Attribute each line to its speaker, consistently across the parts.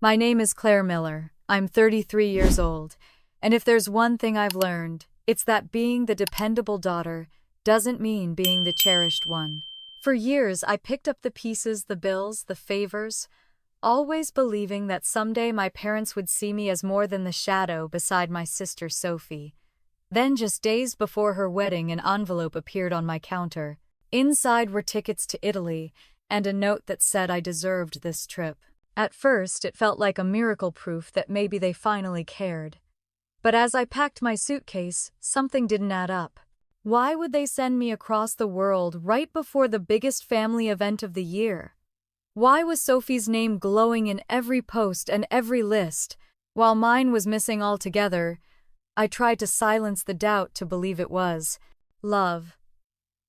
Speaker 1: My name is Claire Miller. I'm 33 years old, and if there's one thing I've learned, it's that being the dependable daughter doesn't mean being the cherished one. For years, I picked up the pieces, the bills, the favors, always believing that someday my parents would see me as more than the shadow beside my sister Sophie. Then, just days before her wedding, an envelope appeared on my counter. Inside were tickets to Italy and a note that said I deserved this trip. At first, it felt like a miracle proof that maybe they finally cared. But as I packed my suitcase, something didn't add up. Why would they send me across the world right before the biggest family event of the year? Why was Sophie's name glowing in every post and every list, while mine was missing altogether? I tried to silence the doubt to believe it was love.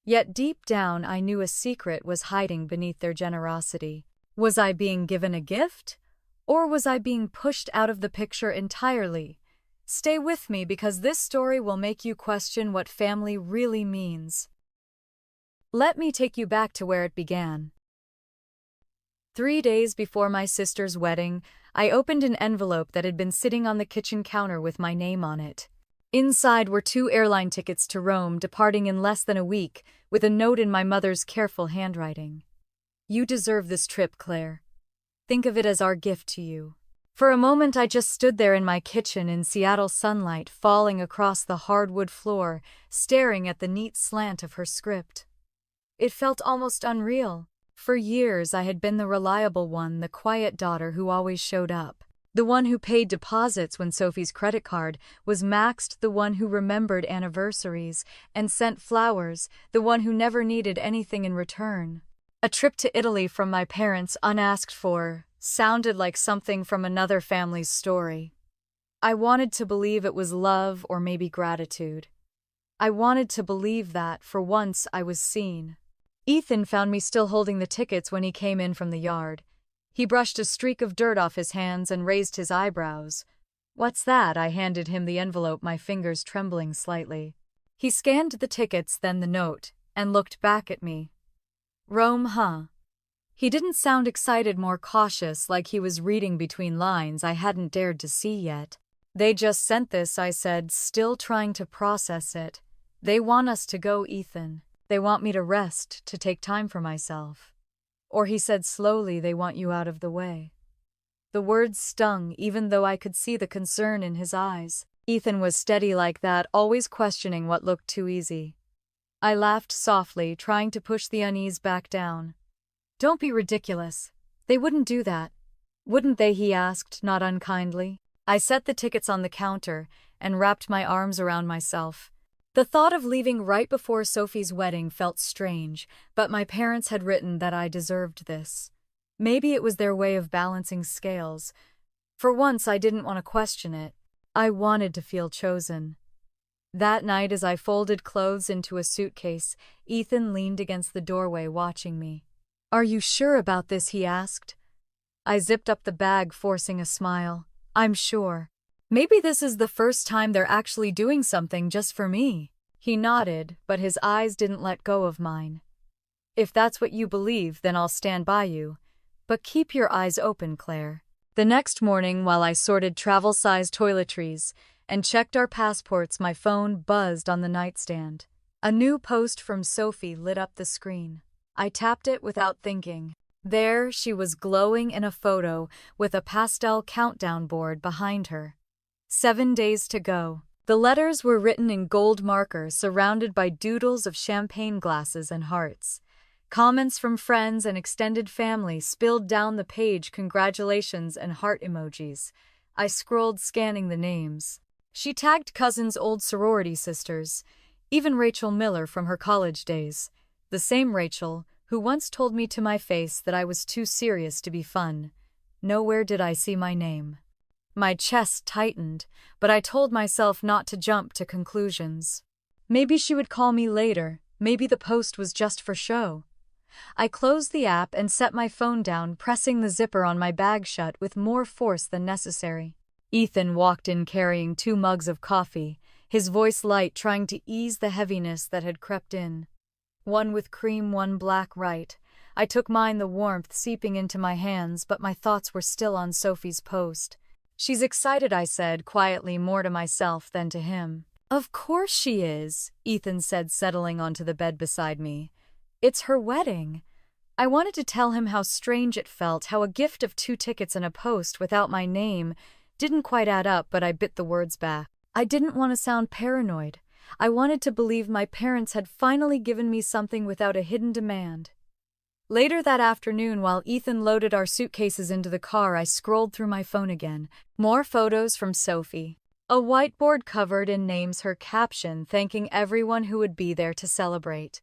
Speaker 1: Yet deep down I knew a secret was hiding beneath their generosity. Was I being given a gift? Or was I being pushed out of the picture entirely? Stay with me because this story will make you question what family really means. Let me take you back to where it began. 3 days before my sister's wedding, I opened an envelope that had been sitting on the kitchen counter with my name on it. Inside were 2 airline tickets to Rome, departing in less than a week, with a note in my mother's careful handwriting. You deserve this trip, Claire. Think of it as our gift to you. For a moment I just stood there in my kitchen in Seattle sunlight falling across the hardwood floor, staring at the neat slant of her script. It felt almost unreal. For years I had been the reliable one, the quiet daughter who always showed up. The one who paid deposits when Sophie's credit card was maxed, the one who remembered anniversaries and sent flowers, the one who never needed anything in return. A trip to Italy from my parents, unasked for, sounded like something from another family's story. I wanted to believe it was love or maybe gratitude. I wanted to believe that, for once, I was seen. Ethan found me still holding the tickets when he came in from the yard. He brushed a streak of dirt off his hands and raised his eyebrows. What's that? I handed him the envelope, my fingers trembling slightly. He scanned the tickets, then the note, and looked back at me. Rome, huh? He didn't sound excited, more cautious, like he was reading between lines I hadn't dared to see yet. They just sent this, I said, still trying to process it. They want us to go, Ethan. They want me to rest, to take time for myself. Or he said slowly, they want you out of the way. The words stung, even though I could see the concern in his eyes. Ethan was steady like that, always questioning what looked too easy. I laughed softly, trying to push the unease back down. Don't be ridiculous. They wouldn't do that. Wouldn't they? He asked, not unkindly. I set the tickets on the counter and wrapped my arms around myself. The thought of leaving right before Sophie's wedding felt strange, but my parents had written that I deserved this. Maybe it was their way of balancing scales. For once, I didn't want to question it. I wanted to feel chosen. That night, as I folded clothes into a suitcase, Ethan leaned against the doorway watching me. Are you sure about this? He asked. I zipped up the bag, forcing a smile. I'm sure. Maybe this is the first time they're actually doing something just for me. He nodded, but his eyes didn't let go of mine. If that's what you believe, then I'll stand by you. But keep your eyes open, Claire. The next morning, while I sorted travel-sized toiletries and checked our passports, my phone buzzed on the nightstand. A new post from Sophie lit up the screen. I tapped it without thinking. There she was, glowing in a photo with a pastel countdown board behind her. 7 days to go. The letters were written in gold marker, surrounded by doodles of champagne glasses and hearts. Comments from friends and extended family spilled down the page, congratulations and heart emojis. I scrolled, scanning the names. She tagged cousins, old sorority sisters, even Rachel Miller from her college days. The same Rachel who once told me to my face that I was too serious to be fun. Nowhere did I see my name. My chest tightened, but I told myself not to jump to conclusions. Maybe she would call me later. Maybe the post was just for show. I closed the app and set my phone down, pressing the zipper on my bag shut with more force than necessary. Ethan walked in carrying 2 mugs of coffee, his voice light, trying to ease the heaviness that had crept in. One with cream, one black, right. I took mine, the warmth seeping into my hands, but my thoughts were still on Sophie's post. "She's excited," I said, quietly, more to myself than to him. "Of course she is," Ethan said, settling onto the bed beside me. "It's her wedding." I wanted to tell him how strange it felt, how a gift of 2 tickets and a post without my name didn't quite add up, but I bit the words back. I didn't want to sound paranoid. I wanted to believe my parents had finally given me something without a hidden demand. Later that afternoon, while Ethan loaded our suitcases into the car, I scrolled through my phone again. More photos from Sophie. A whiteboard covered in names, her caption thanking everyone who would be there to celebrate.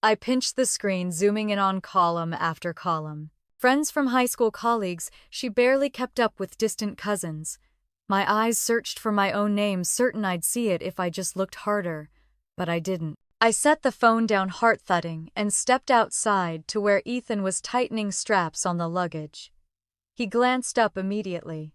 Speaker 1: I pinched the screen, zooming in on column after column. Friends from high school, colleagues she barely kept up with, distant cousins. My eyes searched for my own name, certain I'd see it if I just looked harder. But I didn't. I set the phone down, heart thudding, and stepped outside to where Ethan was tightening straps on the luggage. He glanced up immediately.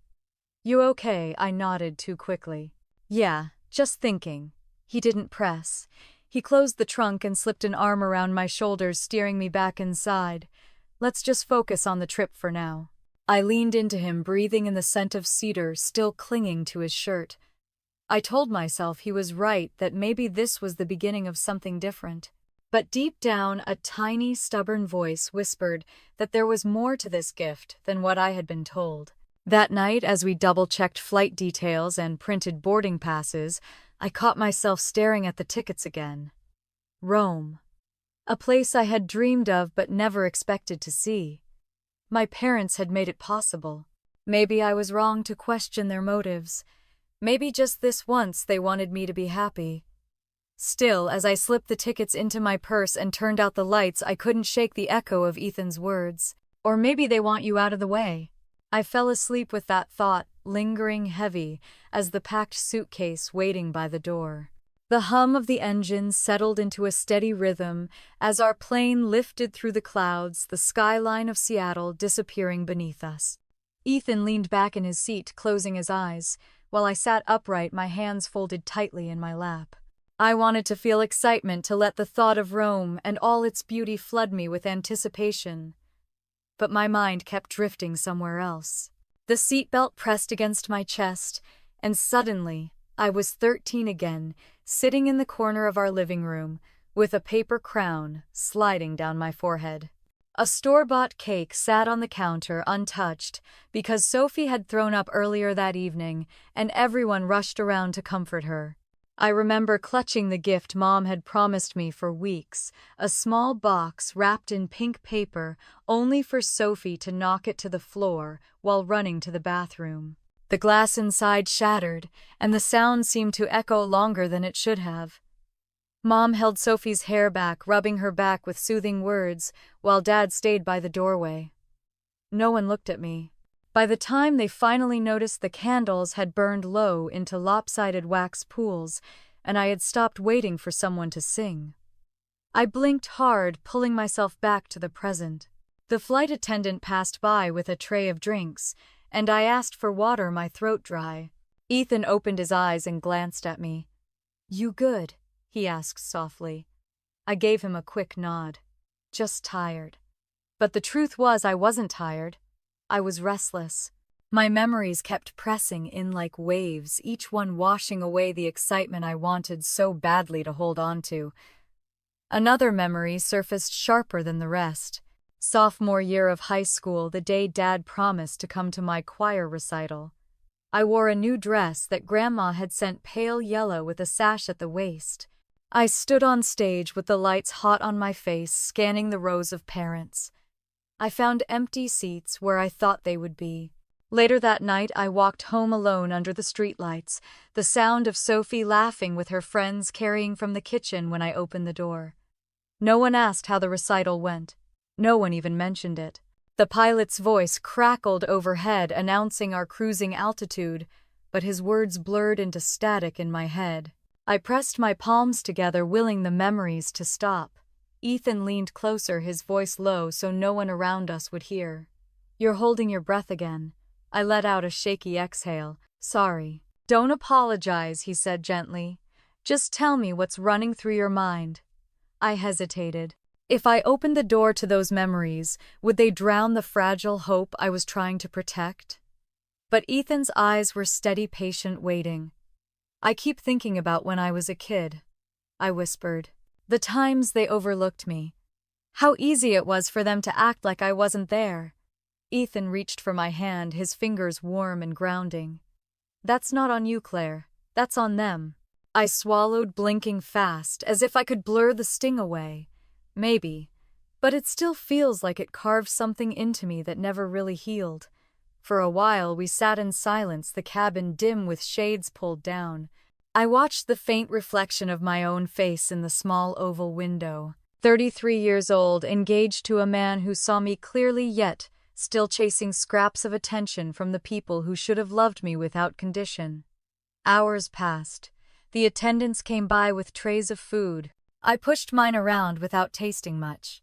Speaker 1: "You okay?" I nodded too quickly. "Yeah, just thinking." He didn't press. He closed the trunk and slipped an arm around my shoulders, steering me back inside. "Let's just focus on the trip for now." I leaned into him, breathing in the scent of cedar still clinging to his shirt. I told myself he was right, that maybe this was the beginning of something different. But deep down, a tiny, stubborn voice whispered that there was more to this gift than what I had been told. That night, as we double-checked flight details and printed boarding passes, I caught myself staring at the tickets again. Rome. A place I had dreamed of but never expected to see. My parents had made it possible. Maybe I was wrong to question their motives. Maybe just this once they wanted me to be happy. Still, as I slipped the tickets into my purse and turned out the lights, I couldn't shake the echo of Ethan's words. Or maybe they want you out of the way. I fell asleep with that thought, lingering heavy as the packed suitcase waiting by the door. The hum of the engine settled into a steady rhythm as our plane lifted through the clouds, the skyline of Seattle disappearing beneath us. Ethan leaned back in his seat, closing his eyes, while I sat upright, my hands folded tightly in my lap. I wanted to feel excitement, to let the thought of Rome and all its beauty flood me with anticipation. But my mind kept drifting somewhere else. The seatbelt pressed against my chest, and suddenly I was 13 again, sitting in the corner of our living room, with a paper crown sliding down my forehead. A store-bought cake sat on the counter untouched because Sophie had thrown up earlier that evening, and everyone rushed around to comfort her. I remember clutching the gift Mom had promised me for weeks, a small box wrapped in pink paper, only for Sophie to knock it to the floor while running to the bathroom. The glass inside shattered, and the sound seemed to echo longer than it should have. Mom held Sophie's hair back, rubbing her back with soothing words, while Dad stayed by the doorway. No one looked at me. By the time they finally noticed, the candles had burned low into lopsided wax pools, and I had stopped waiting for someone to sing. I blinked hard, pulling myself back to the present. The flight attendant passed by with a tray of drinks, and I asked for water, my throat dry. Ethan opened his eyes and glanced at me. "You good?" he asked softly. I gave him a quick nod. "Just tired." But the truth was, I wasn't tired. I was restless. My memories kept pressing in like waves, each one washing away the excitement I wanted so badly to hold on to. Another memory surfaced sharper than the rest. Sophomore year of high school, the day Dad promised to come to my choir recital. I wore a new dress that Grandma had sent, pale yellow with a sash at the waist. I stood on stage with the lights hot on my face, scanning the rows of parents. I found empty seats where I thought they would be. Later that night, I walked home alone under the streetlights, the sound of Sophie laughing with her friends carrying from the kitchen when I opened the door. No one asked how the recital went. No one even mentioned it. The pilot's voice crackled overhead, announcing our cruising altitude, but his words blurred into static in my head. I pressed my palms together, willing the memories to stop. Ethan leaned closer, his voice low so no one around us would hear. "You're holding your breath again." I let out a shaky exhale. "Sorry." "Don't apologize," he said gently. "Just tell me what's running through your mind." I hesitated. If I opened the door to those memories, would they drown the fragile hope I was trying to protect? But Ethan's eyes were steady, patient, waiting. "I keep thinking about when I was a kid," I whispered. "The times they overlooked me. How easy it was for them to act like I wasn't there." Ethan reached for my hand, his fingers warm and grounding. "That's not on you, Claire. That's on them." I swallowed, blinking fast, as if I could blur the sting away. Maybe, but it still feels like it carved something into me that never really healed. For a while we sat in silence, the cabin dim with shades pulled down. I watched the faint reflection of my own face in the small oval window. 33 years old, engaged to a man who saw me clearly yet still chasing scraps of attention from the people who should have loved me without condition. Hours passed. The attendants came by with trays of food. I pushed mine around without tasting much.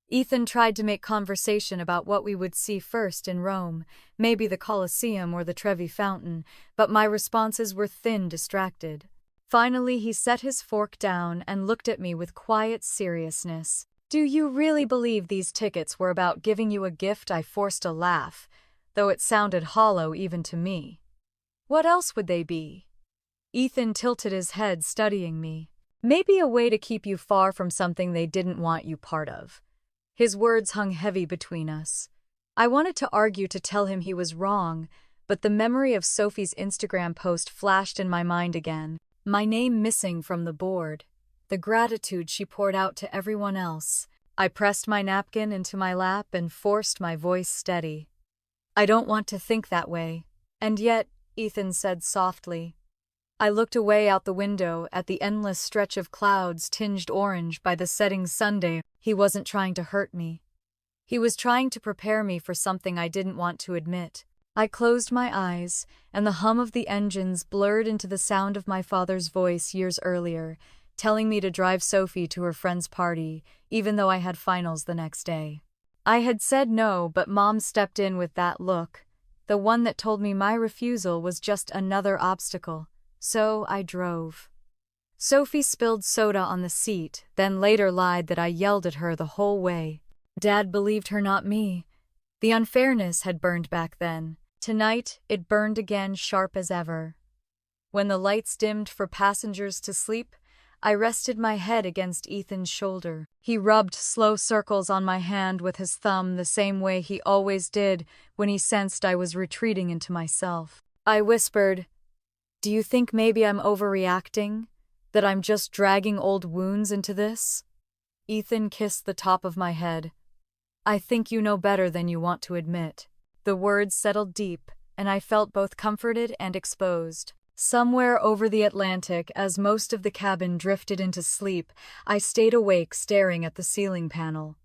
Speaker 1: Ethan tried to make conversation about what we would see first in Rome, maybe the Colosseum or the Trevi Fountain, but my responses were thin, distracted. Finally, he set his fork down and looked at me with quiet seriousness. "Do you really believe these tickets were about giving you a gift?" I forced a laugh, though it sounded hollow even to me. "What else would they be?" Ethan tilted his head, studying me. "Maybe a way to keep you far from something they didn't want you part of." His words hung heavy between us. I wanted to argue to tell him he was wrong, but the memory of Sophie's Instagram post flashed in my mind again. My name missing from the board. The gratitude she poured out to everyone else. I pressed my napkin into my lap and forced my voice steady. "I don't want to think that way. And yet," Ethan said softly. I looked away out the window at the endless stretch of clouds tinged orange by the setting sun. He wasn't trying to hurt me. He was trying to prepare me for something I didn't want to admit. I closed my eyes, and the hum of the engines blurred into the sound of my father's voice years earlier, telling me to drive Sophie to her friend's party, even though I had finals the next day. I had said no, but Mom stepped in with that look, the one that told me my refusal was just another obstacle. So I drove. Sophie spilled soda on the seat, then later lied that I yelled at her the whole way. Dad believed her, not me. The unfairness had burned back then. Tonight, it burned again, sharp as ever. When the lights dimmed for passengers to sleep, I rested my head against Ethan's shoulder. He rubbed slow circles on my hand with his thumb the same way he always did when he sensed I was retreating into myself. I whispered, "Do you think maybe I'm overreacting? That I'm just dragging old wounds into this?" Ethan kissed the top of my head. "I think you know better than you want to admit." The words settled deep, and I felt both comforted and exposed. Somewhere over the Atlantic, as most of the cabin drifted into sleep, I stayed awake, staring at the ceiling panel.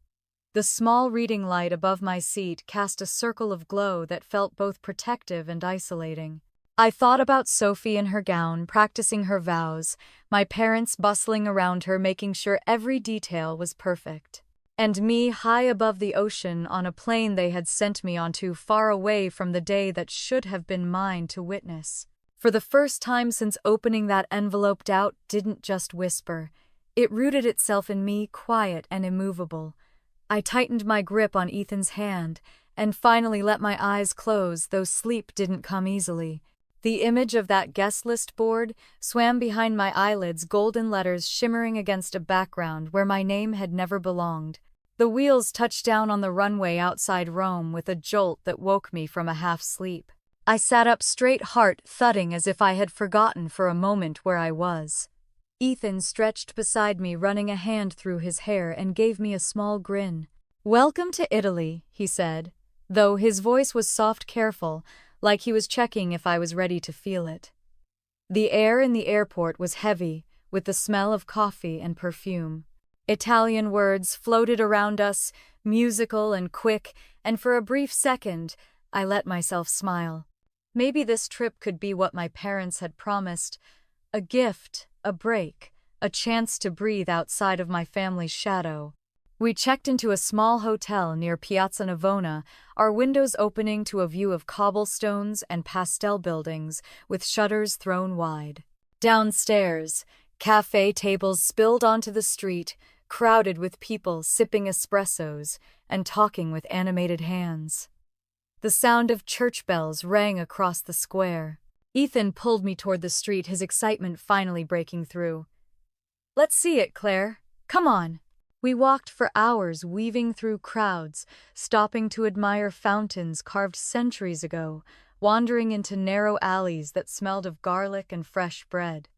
Speaker 1: The small reading light above my seat cast a circle of glow that felt both protective and isolating. I thought about Sophie in her gown, practicing her vows, my parents bustling around her, making sure every detail was perfect. And me high above the ocean on a plane they had sent me onto, far away from the day that should have been mine to witness. For the first time since opening that envelope, doubt didn't just whisper. It rooted itself in me, quiet and immovable. I tightened my grip on Ethan's hand and finally let my eyes close, though sleep didn't come easily. The image of that guest list board swam behind my eyelids, golden letters shimmering against a background where my name had never belonged. The wheels touched down on the runway outside Rome with a jolt that woke me from a half-sleep. I sat up straight, heart thudding as if I had forgotten for a moment where I was. Ethan stretched beside me, running a hand through his hair, and gave me a small grin. "Welcome to Italy," he said, though his voice was soft, careful, like he was checking if I was ready to feel it. The air in the airport was heavy, with the smell of coffee and perfume. Italian words floated around us, musical and quick, and for a brief second, I let myself smile. Maybe this trip could be what my parents had promised, a gift, a break, a chance to breathe outside of my family's shadow. We checked into a small hotel near Piazza Navona, our windows opening to a view of cobblestones and pastel buildings with shutters thrown wide. Downstairs, cafe tables spilled onto the street, crowded with people sipping espressos and talking with animated hands. The sound of church bells rang across the square. Ethan pulled me toward the street, his excitement finally breaking through. "Let's see it, Claire. Come on." We walked for hours, weaving through crowds, stopping to admire fountains carved centuries ago, wandering into narrow alleys that smelled of garlic and fresh bread.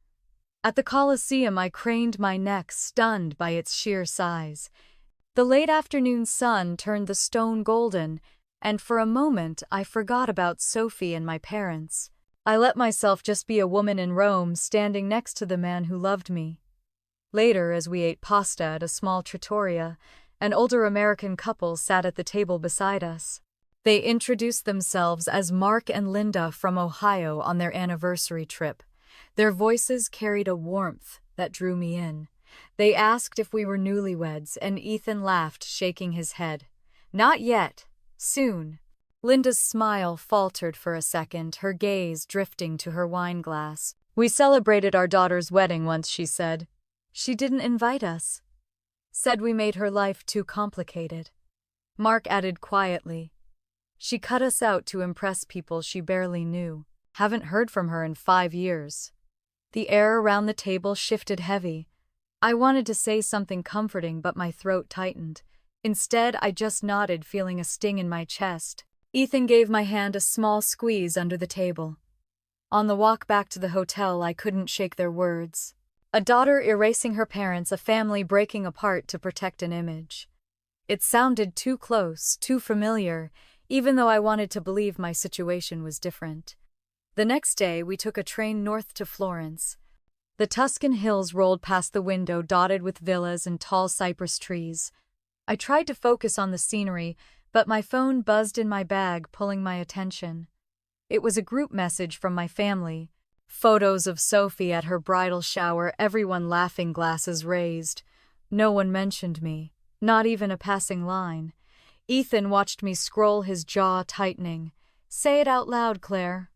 Speaker 1: At the Colosseum, I craned my neck, stunned by its sheer size. The late afternoon sun turned the stone golden, and for a moment I forgot about Sophie and my parents. I let myself just be a woman in Rome, standing next to the man who loved me. Later, as we ate pasta at a small trattoria, an older American couple sat at the table beside us. They introduced themselves as Mark and Linda from Ohio on their anniversary trip. Their voices carried a warmth that drew me in. They asked if we were newlyweds, and Ethan laughed, shaking his head. "Not yet. Soon." Linda's smile faltered for a second, her gaze drifting to her wine glass. "We celebrated our daughter's wedding once," she said. "She didn't invite us. Said we made her life too complicated." Mark added quietly, "She cut us out to impress people she barely knew. Haven't heard from her in 5 years." The air around the table shifted heavy. I wanted to say something comforting, but my throat tightened. Instead, I just nodded, feeling a sting in my chest. Ethan gave my hand a small squeeze under the table. On the walk back to the hotel, I couldn't shake their words. A daughter erasing her parents, a family breaking apart to protect an image. It sounded too close, too familiar, even though I wanted to believe my situation was different. The next day, we took a train north to Florence. The Tuscan hills rolled past the window, dotted with villas and tall cypress trees. I tried to focus on the scenery, but my phone buzzed in my bag, pulling my attention. It was a group message from my family. Photos of Sophie at her bridal shower, everyone laughing, glasses raised. No one mentioned me, not even a passing line. Ethan watched me scroll, his jaw tightening. "Say it out loud, Claire."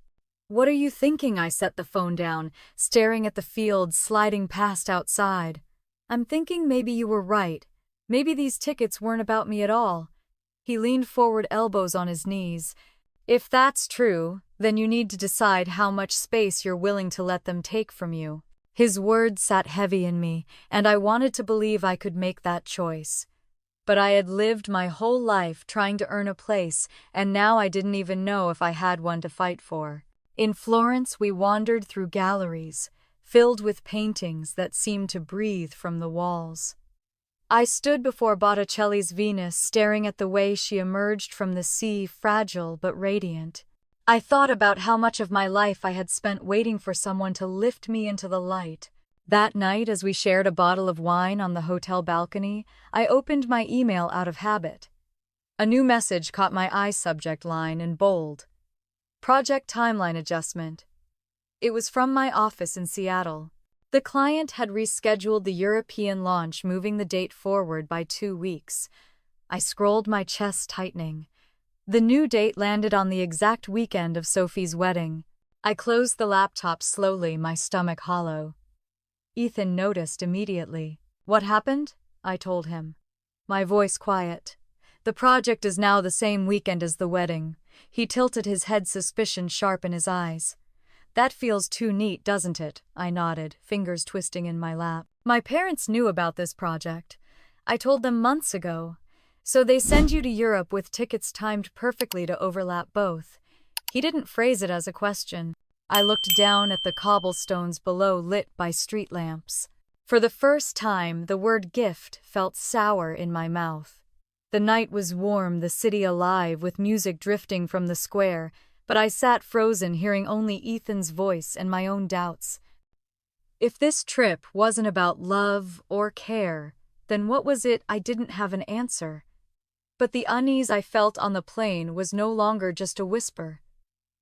Speaker 1: "What are you thinking?" I set the phone down, staring at the fields sliding past outside. "I'm thinking maybe you were right. Maybe these tickets weren't about me at all." He leaned forward, elbows on his knees. "If that's true, then you need to decide how much space you're willing to let them take from you." His words sat heavy in me, and I wanted to believe I could make that choice. But I had lived my whole life trying to earn a place, and now I didn't even know if I had one to fight for. In Florence, we wandered through galleries, filled with paintings that seemed to breathe from the walls. I stood before Botticelli's Venus, staring at the way she emerged from the sea, fragile but radiant. I thought about how much of my life I had spent waiting for someone to lift me into the light. That night, as we shared a bottle of wine on the hotel balcony, I opened my email out of habit. A new message caught my eye, subject line in bold. "Project timeline adjustment." It was from my office in Seattle. The client had rescheduled the European launch, moving the date forward by 2 weeks. I scrolled, my chest tightening. The new date landed on the exact weekend of Sophie's wedding. I closed the laptop slowly, my stomach hollow. Ethan noticed immediately. "What happened?" I told him. My voice quiet. "The project is now the same weekend as the wedding." He tilted his head, suspicion sharp in his eyes. "That feels too neat, doesn't it?" I nodded, fingers twisting in my lap. "My parents knew about this project. I told them months ago. So they send you to Europe with tickets timed perfectly to overlap both." He didn't phrase it as a question. I looked down at the cobblestones below, lit by street lamps. For the first time, the word gift felt sour in my mouth. The night was warm, the city alive, with music drifting from the square, but I sat frozen, hearing only Ethan's voice and my own doubts. If this trip wasn't about love or care, then what was it? I didn't have an answer. But the unease I felt on the plane was no longer just a whisper.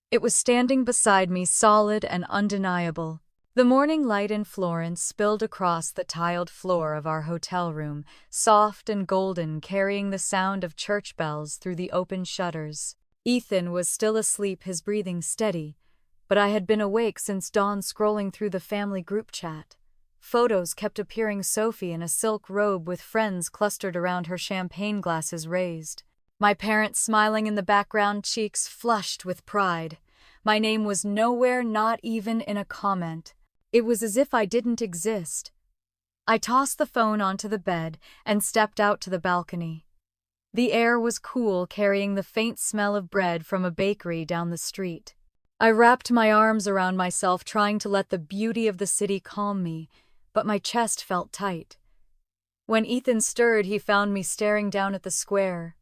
Speaker 1: It was standing beside me, solid and undeniable. The morning light in Florence spilled across the tiled floor of our hotel room, soft and golden, carrying the sound of church bells through the open shutters. Ethan was still asleep, his breathing steady, but I had been awake since dawn, scrolling through the family group chat. Photos kept appearing Sophie in a silk robe with friends clustered around her, champagne glasses raised. My parents smiling in the background, cheeks flushed with pride. My name was nowhere, not even in a comment. It was as if I didn't exist. I tossed the phone onto the bed and stepped out to the balcony. The air was cool, carrying the faint smell of bread from a bakery down the street. I wrapped my arms around myself, trying to let the beauty of the city calm me, but my chest felt tight. When Ethan stirred, he found me staring down at the square.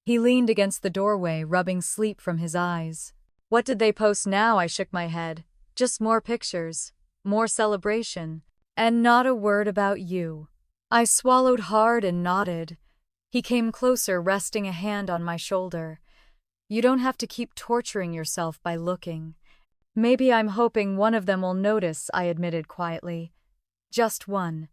Speaker 1: He leaned against the doorway, rubbing sleep from his eyes. What did they post now? I shook my head. Just more pictures, more celebration, and not a word about you. I swallowed hard and nodded. He came closer, resting a hand on my shoulder. You don't have to keep torturing yourself by looking. Maybe I'm hoping one of them will notice, I admitted quietly. Just one.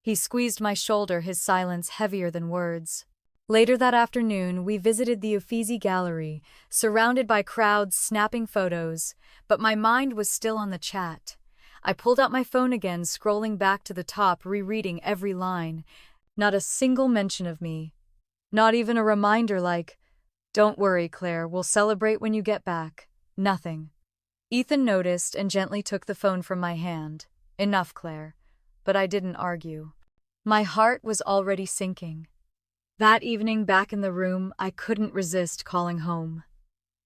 Speaker 1: He squeezed my shoulder, his silence heavier than words. Later that afternoon, we visited the Uffizi Gallery, surrounded by crowds snapping photos, but my mind was still on the chat. I pulled out my phone again, scrolling back to the top, rereading every line. Not a single mention of me. Not even a reminder like, "Don't worry, Claire, we'll celebrate when you get back." Nothing. Ethan noticed and gently took the phone from my hand. Enough, Claire. But I didn't argue. My heart was already sinking. That evening, back in the room, I couldn't resist calling home.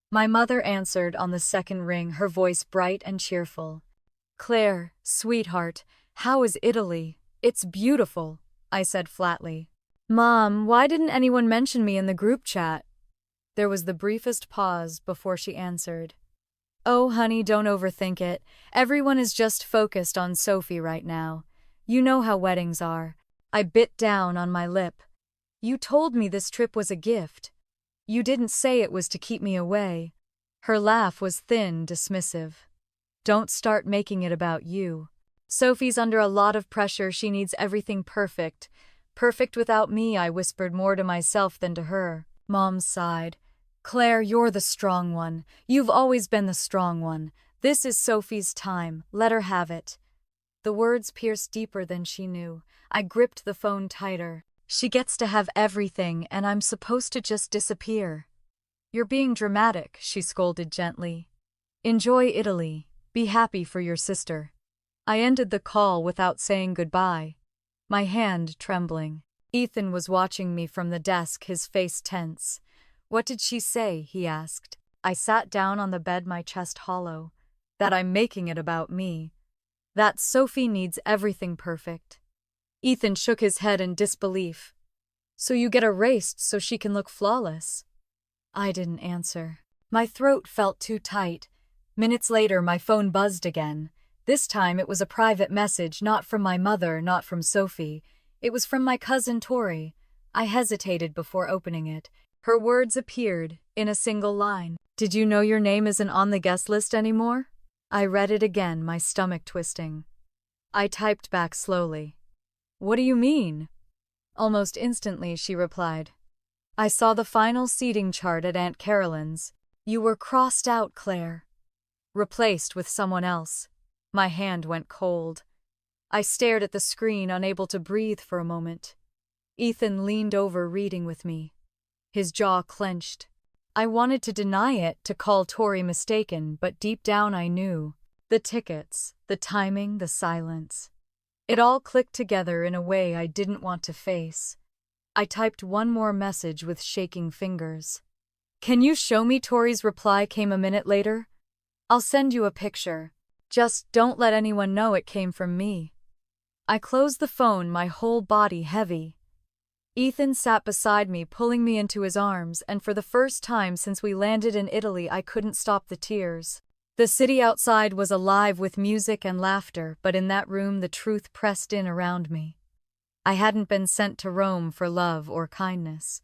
Speaker 1: My mother answered on the second ring, her voice bright and cheerful. "Claire, sweetheart, how is Italy? It's beautiful," I said flatly. "Mom, why didn't anyone mention me in the group chat?" There was the briefest pause before she answered. "Oh, honey, don't overthink it. Everyone is just focused on Sophie right now. You know how weddings are." I bit down on my lip. "You told me this trip was a gift. You didn't say it was to keep me away." Her laugh was thin, dismissive. "Don't start making it about you. Sophie's under a lot of pressure. She needs everything perfect. Perfect without me," I whispered more to myself than to her. Mom sighed. "Claire, you're the strong one. You've always been the strong one. This is Sophie's time. Let her have it." The words pierced deeper than she knew. I gripped the phone tighter. "She gets to have everything, and I'm supposed to just disappear." "You're being dramatic," she scolded gently. "Enjoy Italy. Be happy for your sister." I ended the call without saying goodbye, my hand trembling. Ethan was watching me from the desk, his face tense. "What did she say?" he asked. I sat down on the bed, my chest hollow. "That I'm making it about me. That Sophie needs everything perfect." Ethan shook his head in disbelief. "So you get erased so she can look flawless?" I didn't answer. My throat felt too tight. Minutes later, my phone buzzed again. This time it was a private message, not from my mother, not from Sophie. It was from my cousin Tori. I hesitated before opening it. Her words appeared in a single line. "Did you know your name isn't on the guest list anymore?" I read it again, my stomach twisting. I typed back slowly. "What do you mean?" Almost instantly, she replied. "I saw the final seating chart at Aunt Carolyn's. You were crossed out, Claire. Replaced with someone else." My hand went cold. I stared at the screen, unable to breathe for a moment. Ethan leaned over, reading with me. His jaw clenched. I wanted to deny it, to call Tori mistaken, but deep down I knew. The tickets, the timing, the silence. It all clicked together in a way I didn't want to face. I typed one more message with shaking fingers. "Can you show me?" Tori's reply came a minute later. "I'll send you a picture. Just don't let anyone know it came from me." I closed the phone, my whole body heavy. Ethan sat beside me, pulling me into his arms, and for the first time since we landed in Italy, I couldn't stop the tears. The city outside was alive with music and laughter, but in that room the truth pressed in around me. I hadn't been sent to Rome for love or kindness.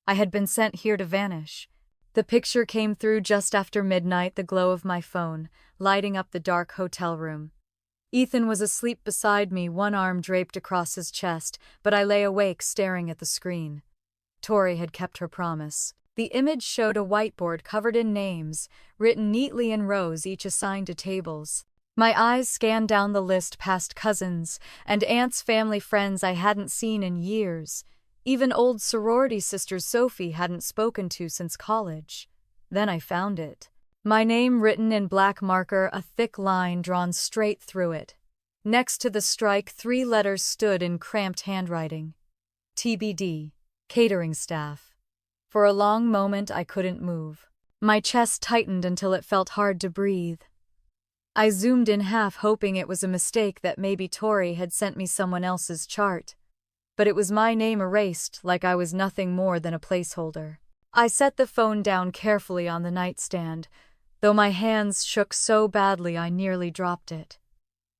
Speaker 1: I had been sent here to vanish. The picture came through just after midnight, the glow of my phone, lighting up the dark hotel room. Ethan was asleep beside me, one arm draped across his chest, but I lay awake staring at the screen. Tori had kept her promise. The image showed a whiteboard covered in names, written neatly in rows, each assigned to tables. My eyes scanned down the list past cousins and aunts' family friends I hadn't seen in years. Even old sorority sister Sophie hadn't spoken to since college. Then I found it. My name written in black marker, a thick line drawn straight through it. Next to the strike, 3 letters stood in cramped handwriting. TBD, catering staff. For a long moment I couldn't move. My chest tightened until it felt hard to breathe. I zoomed in half hoping it was a mistake, that maybe Tori had sent me someone else's chart. But it was my name erased, like I was nothing more than a placeholder. I set the phone down carefully on the nightstand, though my hands shook so badly I nearly dropped it.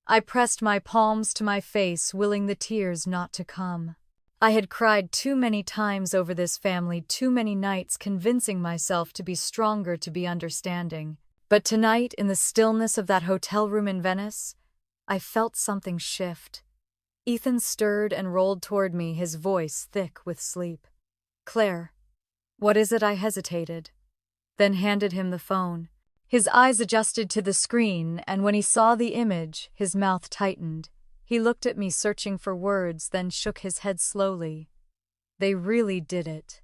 Speaker 1: I pressed my palms to my face, willing the tears not to come. I had cried too many times over this family, too many nights convincing myself to be stronger, to be understanding. But tonight, in the stillness of that hotel room in Venice, I felt something shift. Ethan stirred and rolled toward me, his voice thick with sleep. "Claire." "What is it?" I hesitated, then handed him the phone. His eyes adjusted to the screen, and when he saw the image, his mouth tightened. He looked at me, searching for words, then shook his head slowly. "They really did it."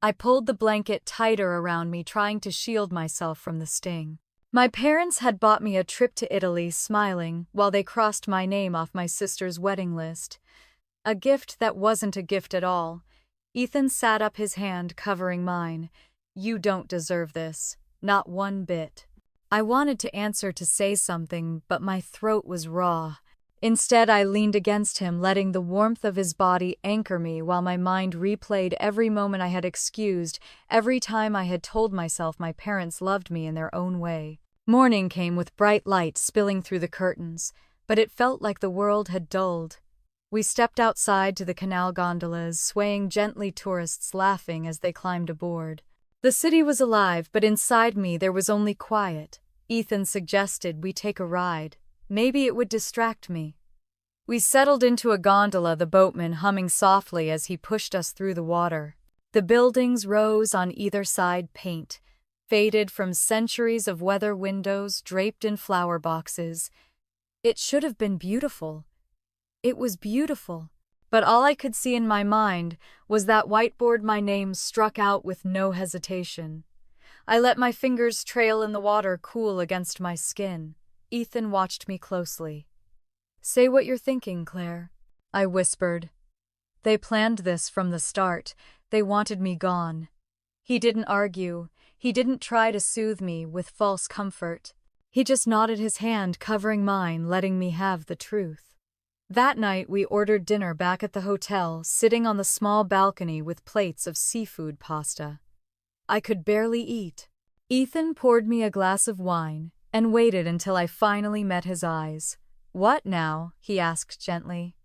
Speaker 1: I pulled the blanket tighter around me, trying to shield myself from the sting. My parents had bought me a trip to Italy, smiling, while they crossed my name off my sister's wedding list. A gift that wasn't a gift at all. Ethan sat up, his hand covering mine. "You don't deserve this. Not one bit." I wanted to answer, to say something, but my throat was raw. Instead, I leaned against him, letting the warmth of his body anchor me while my mind replayed every moment I had excused, every time I had told myself my parents loved me in their own way. Morning came with bright light spilling through the curtains, but it felt like the world had dulled. We stepped outside to the canal gondolas, swaying gently, tourists laughing as they climbed aboard. The city was alive, but inside me there was only quiet. Ethan suggested we take a ride. Maybe it would distract me. We settled into a gondola, the boatman humming softly as he pushed us through the water. The buildings rose on either side, paint faded from centuries of weather, windows draped in flower boxes. It should have been beautiful. It was beautiful. But all I could see in my mind was that whiteboard my name struck out with no hesitation. I let my fingers trail in the water, cool against my skin. Ethan watched me closely. "Say what you're thinking, Claire," I whispered. "They planned this from the start. They wanted me gone." He didn't argue. He didn't try to soothe me with false comfort. He just nodded, his hand covering mine, letting me have the truth. That night we ordered dinner back at the hotel, sitting on the small balcony with plates of seafood pasta. I could barely eat. Ethan poured me a glass of wine and waited until I finally met his eyes. "What now?" he asked gently.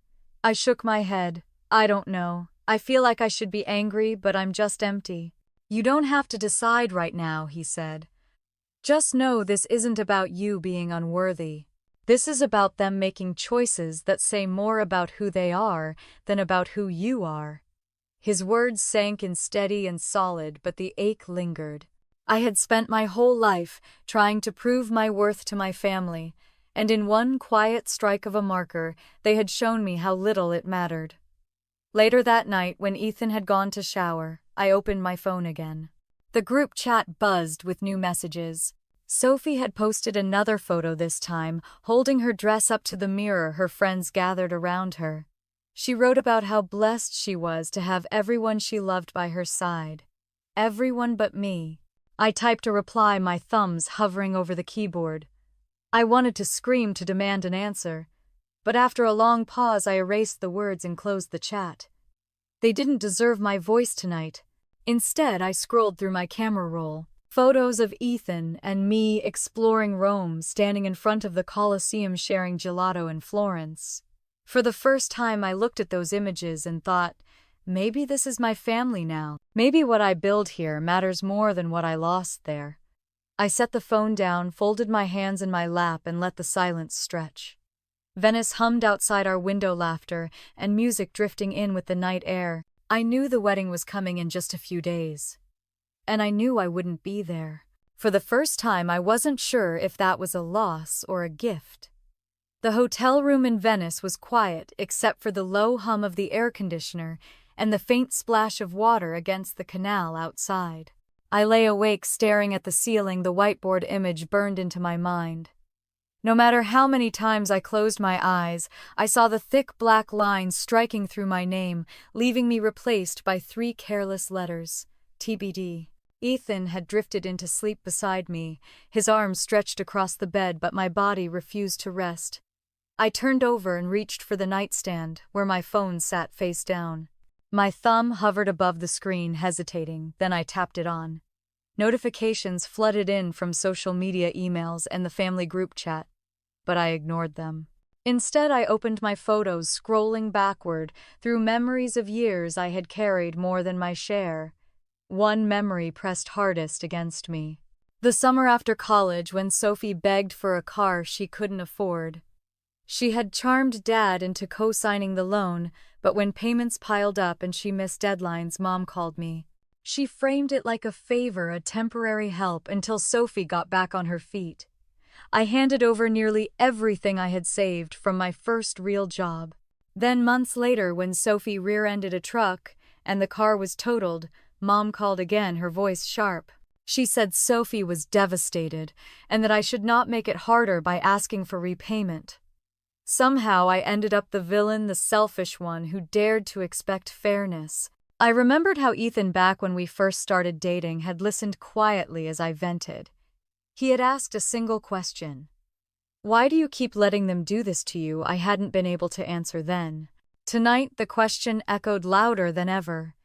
Speaker 1: I shook my head. "I don't know. I feel like I should be angry, but I'm just empty." "You don't have to decide right now," he said. "Just know this isn't about you being unworthy. This is about them making choices that say more about who they are than about who you are." His words sank in, steady and solid, but the ache lingered. I had spent my whole life trying to prove my worth to my family, and in one quiet strike of a marker, they had shown me how little it mattered. Later that night, when Ethan had gone to shower, I opened my phone again. The group chat buzzed with new messages. Sophie had posted another photo, this time holding her dress up to the mirror, her friends gathered around her. She wrote about how blessed she was to have everyone she loved by her side. Everyone but me. I typed a reply, my thumbs hovering over the keyboard. I wanted to scream, to demand an answer, but after a long pause I erased the words and closed the chat. They didn't deserve my voice tonight. Instead, I scrolled through my camera roll. Photos of Ethan and me exploring Rome, standing in front of the Colosseum sharing gelato in Florence. For the first time I looked at those images and thought, maybe this is my family now. Maybe what I build here matters more than what I lost there. I set the phone down, folded my hands in my lap, and let the silence stretch. Venice hummed outside our window, laughter and music drifting in with the night air. I knew the wedding was coming in just a few days. And I knew I wouldn't be there. For the first time, I wasn't sure if that was a loss or a gift. The hotel room in Venice was quiet except for the low hum of the air conditioner and the faint splash of water against the canal outside. I lay awake staring at the ceiling, the whiteboard image burned into my mind. No matter how many times I closed my eyes, I saw the thick black lines striking through my name, leaving me replaced by 3 careless letters. TBD. Ethan had drifted into sleep beside me, his arms stretched across the bed, but my body refused to rest. I turned over and reached for the nightstand, where my phone sat face down. My thumb hovered above the screen, hesitating, then I tapped it on. Notifications flooded in from social media emails and the family group chat, but I ignored them. Instead, I opened my photos, scrolling backward through memories of years I had carried more than my share. One memory pressed hardest against me. The summer after college, when Sophie begged for a car she couldn't afford. She had charmed Dad into co-signing the loan, but when payments piled up and she missed deadlines, Mom called me. She framed it like a favor, a temporary help, until Sophie got back on her feet. I handed over nearly everything I had saved from my first real job. Then months later, when Sophie rear-ended a truck and the car was totaled, Mom called again, her voice sharp. She said Sophie was devastated and that I should not make it harder by asking for repayment. Somehow I ended up the villain, the selfish one who dared to expect fairness. I remembered how Ethan, back when we first started dating, had listened quietly as I vented. He had asked a single question. "Why do you keep letting them do this to you?" I hadn't been able to answer then. Tonight, the question echoed louder than ever.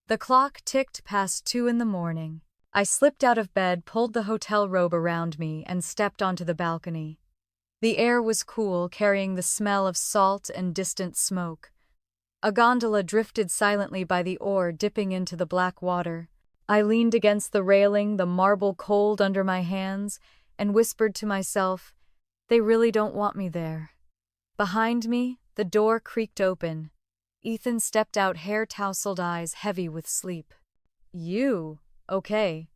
Speaker 1: The clock ticked past 2 in the morning. I slipped out of bed, pulled the hotel robe around me, and stepped onto the balcony. The air was cool, carrying the smell of salt and distant smoke. A gondola drifted silently by the oar, dipping into the black water. I leaned against the railing, the marble cold under my hands, and whispered to myself, "They really don't want me there." Behind me, the door creaked open. Ethan stepped out, hair tousled, eyes heavy with sleep. "You, okay?"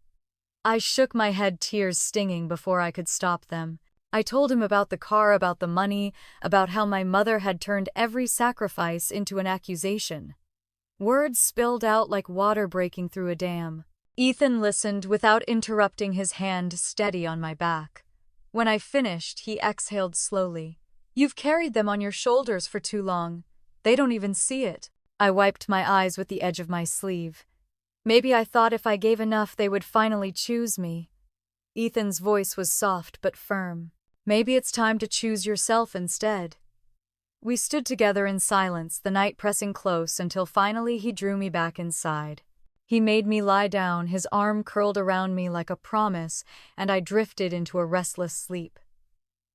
Speaker 1: I shook my head, tears stinging before I could stop them. I told him about the car, about the money, about how my mother had turned every sacrifice into an accusation. Words spilled out like water breaking through a dam. Ethan listened without interrupting, his hand steady on my back. When I finished, he exhaled slowly. "You've carried them on your shoulders for too long. They don't even see it." I wiped my eyes with the edge of my sleeve. Maybe I thought if I gave enough, they would finally choose me. Ethan's voice was soft but firm. "Maybe it's time to choose yourself instead." We stood together in silence, the night pressing close, until finally he drew me back inside. He made me lie down, his arm curled around me like a promise, and I drifted into a restless sleep.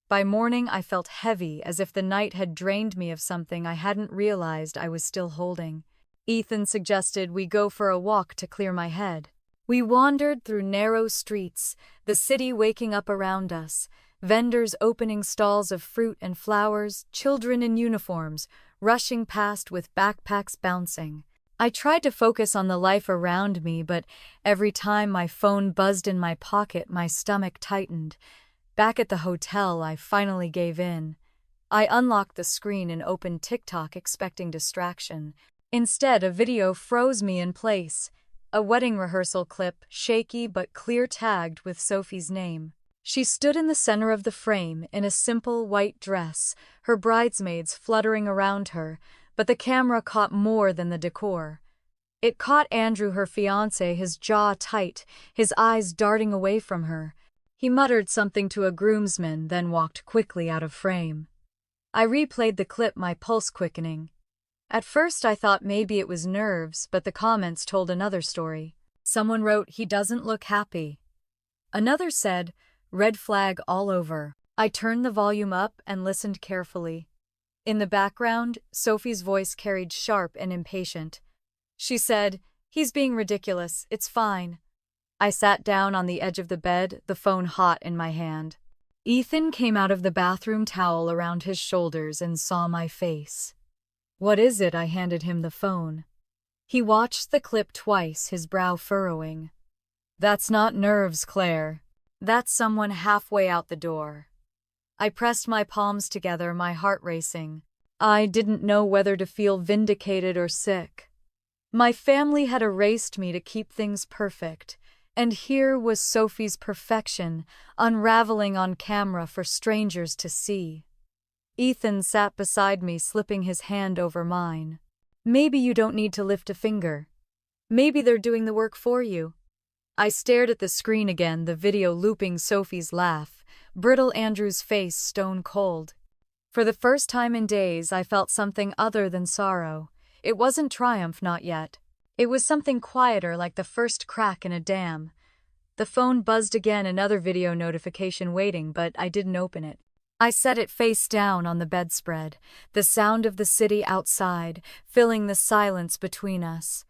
Speaker 1: By morning, I felt heavy, as if the night had drained me of something I hadn't realized I was still holding. Ethan suggested we go for a walk to clear my head. We wandered through narrow streets, the city waking up around us, vendors opening stalls of fruit and flowers, children in uniforms rushing past with backpacks bouncing. I tried to focus on the life around me, but every time my phone buzzed in my pocket, my stomach tightened. Back at the hotel, I finally gave in. I unlocked the screen and opened TikTok, expecting distraction. Instead, a video froze me in place. A wedding rehearsal clip, shaky but clear, tagged with Sophie's name. She stood in the center of the frame in a simple white dress, her bridesmaids fluttering around her, but the camera caught more than the decor. It caught Andrew, her fiancé, his jaw tight, his eyes darting away from her. He muttered something to a groomsman, then walked quickly out of frame. I replayed the clip, my pulse quickening. At first I thought maybe it was nerves, but the comments told another story. Someone wrote, "He doesn't look happy." Another said, "Red flag all over." I turned the volume up and listened carefully. In the background, Sophie's voice carried sharp and impatient. She said, "He's being ridiculous, it's fine." I sat down on the edge of the bed, the phone hot in my hand. Ethan came out of the bathroom, towel around his shoulders, and saw my face. "What is it?" I handed him the phone. He watched the clip twice, his brow furrowing. That's not nerves, Claire. That's someone halfway out the door. I pressed my palms together, my heart racing. I didn't know whether to feel vindicated or sick. My family had erased me to keep things perfect, and here was Sophie's perfection, unraveling on camera for strangers to see. Ethan sat beside me, slipping his hand over mine. Maybe you don't need to lift a finger. Maybe they're doing the work for you. I stared at the screen again, the video looping Sophie's laugh, brittle Andrew's face stone cold. For the first time in days, I felt something other than sorrow. It wasn't triumph, not yet. It was something quieter, like the first crack in a dam. The phone buzzed again, another video notification waiting, but I didn't open it. I set it face down on the bedspread, the sound of the city outside, filling the silence between us.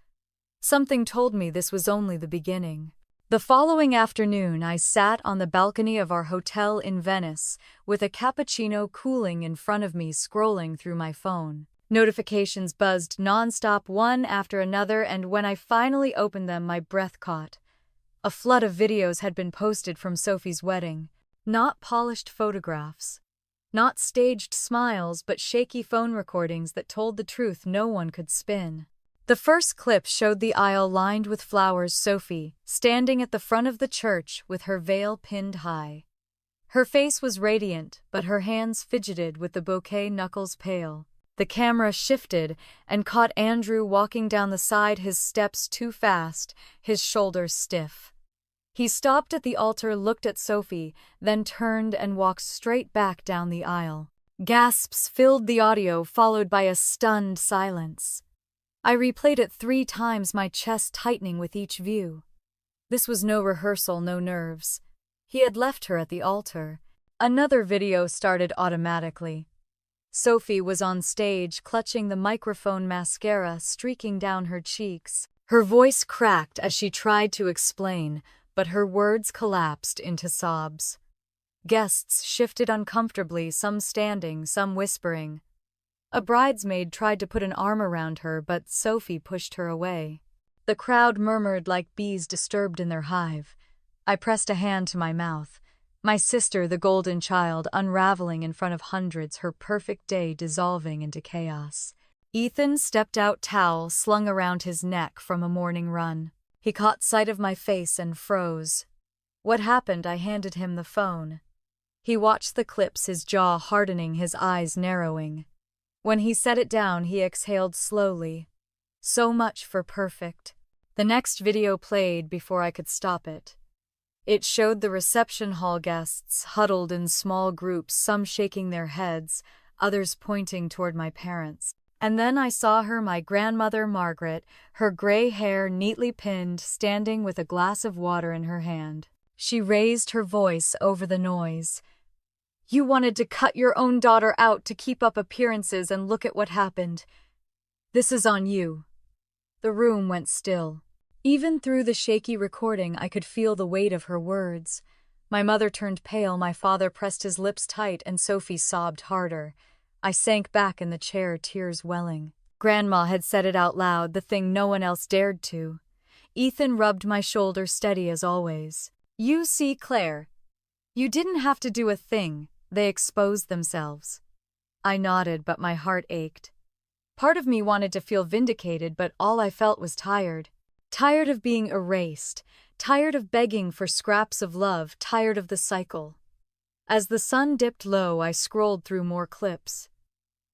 Speaker 1: Something told me this was only the beginning. The following afternoon, I sat on the balcony of our hotel in Venice, with a cappuccino cooling in front of me, scrolling through my phone. Notifications buzzed nonstop, one after another, and when I finally opened them, my breath caught. A flood of videos had been posted from Sophie's wedding. Not polished photographs. Not staged smiles, but shaky phone recordings that told the truth no one could spin. The first clip showed the aisle lined with flowers, Sophie, standing at the front of the church with her veil pinned high. Her face was radiant, but her hands fidgeted with the bouquet, knuckles pale. The camera shifted and caught Andrew walking down the side, his steps too fast, his shoulders stiff. He stopped at the altar, looked at Sophie, then turned and walked straight back down the aisle. Gasps filled the audio, followed by a stunned silence. I replayed it 3 times, my chest tightening with each view. This was no rehearsal, no nerves. He had left her at the altar. Another video started automatically. Sophie was on stage, clutching the microphone, mascara streaking down her cheeks. Her voice cracked as she tried to explain, but her words collapsed into sobs. Guests shifted uncomfortably, some standing, some whispering. A bridesmaid tried to put an arm around her, but Sophie pushed her away. The crowd murmured like bees disturbed in their hive. I pressed a hand to my mouth. My sister, the golden child, unraveling in front of hundreds, her perfect day dissolving into chaos. Ethan stepped out, towel slung around his neck from a morning run. He caught sight of my face and froze. What happened? I handed him the phone. He watched the clips, his jaw hardening, his eyes narrowing. When he set it down, he exhaled slowly. So much for perfect. The next video played before I could stop it. It showed the reception hall guests huddled in small groups, some shaking their heads, others pointing toward my parents. And then I saw her, my grandmother Margaret, her gray hair neatly pinned, standing with a glass of water in her hand. She raised her voice over the noise. You wanted to cut your own daughter out to keep up appearances, and look at what happened. This is on you. The room went still. Even through the shaky recording, I could feel the weight of her words. My mother turned pale, my father pressed his lips tight, and Sophie sobbed harder. I sank back in the chair, tears welling. Grandma had said it out loud, the thing no one else dared to. Ethan rubbed my shoulder, steady as always. You see, Claire, you didn't have to do a thing. They exposed themselves. I nodded, but my heart ached. Part of me wanted to feel vindicated, but all I felt was tired. Tired of being erased, tired of begging for scraps of love, tired of the cycle. As the sun dipped low, I scrolled through more clips.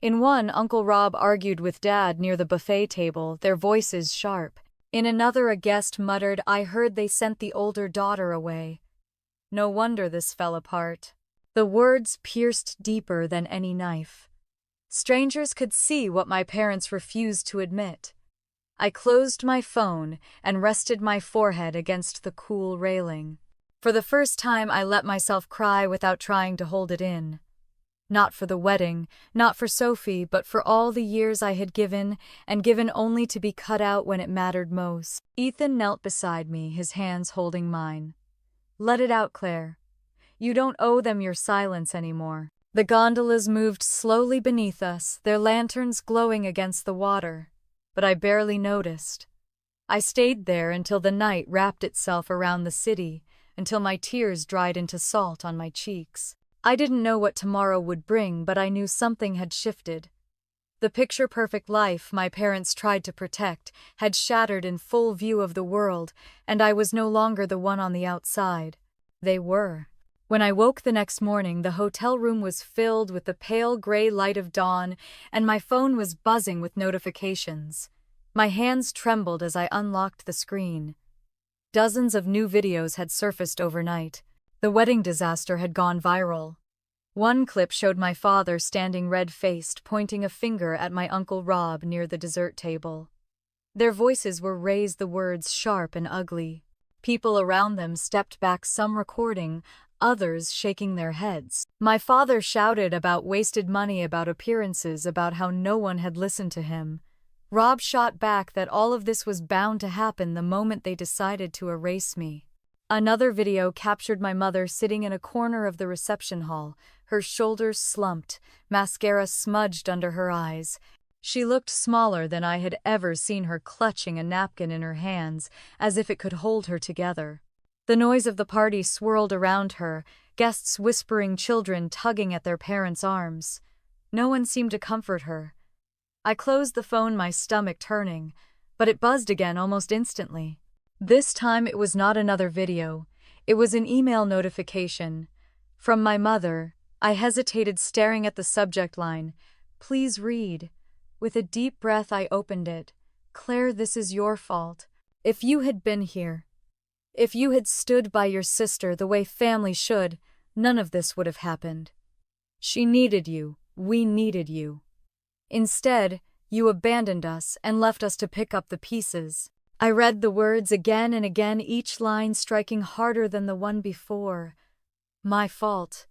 Speaker 1: In one, Uncle Rob argued with Dad near the buffet table, their voices sharp. In another, a guest muttered, I heard they sent the older daughter away. No wonder this fell apart. The words pierced deeper than any knife. Strangers could see what my parents refused to admit. I closed my phone and rested my forehead against the cool railing. For the first time, I let myself cry without trying to hold it in. Not for the wedding, not for Sophie, but for all the years I had given, and given only to be cut out when it mattered most. Ethan knelt beside me, his hands holding mine. Let it out, Claire. You don't owe them your silence anymore. The gondolas moved slowly beneath us, their lanterns glowing against the water, but I barely noticed. I stayed there until the night wrapped itself around the city, until my tears dried into salt on my cheeks. I didn't know what tomorrow would bring, but I knew something had shifted. The picture-perfect life my parents tried to protect had shattered in full view of the world, and I was no longer the one on the outside. They were. When I woke the next morning, the hotel room was filled with the pale gray light of dawn, and my phone was buzzing with notifications. My hands trembled as I unlocked the screen. Dozens of new videos had surfaced overnight. The wedding disaster had gone viral. One clip showed my father standing red-faced, pointing a finger at my Uncle Rob near the dessert table. Their voices were raised, the words sharp and ugly. People around them stepped back, some recording, others shaking their heads. My father shouted about wasted money, about appearances, about how no one had listened to him. Rob shot back that all of this was bound to happen the moment they decided to erase me. Another video captured my mother sitting in a corner of the reception hall, her shoulders slumped, mascara smudged under her eyes. She looked smaller than I had ever seen her, clutching a napkin in her hands, as if it could hold her together. The noise of the party swirled around her, guests whispering, children tugging at their parents' arms. No one seemed to comfort her. I closed the phone, my stomach turning, but it buzzed again almost instantly. This time it was not another video. It was an email notification. From my mother. I hesitated, staring at the subject line. Please read. With a deep breath I opened it. Claire, this is your fault. If you had been here, if you had stood by your sister the way family should, none of this would have happened. She needed you. We needed you. Instead, you abandoned us and left us to pick up the pieces. I read the words again and again, each line striking harder than the one before. My fault.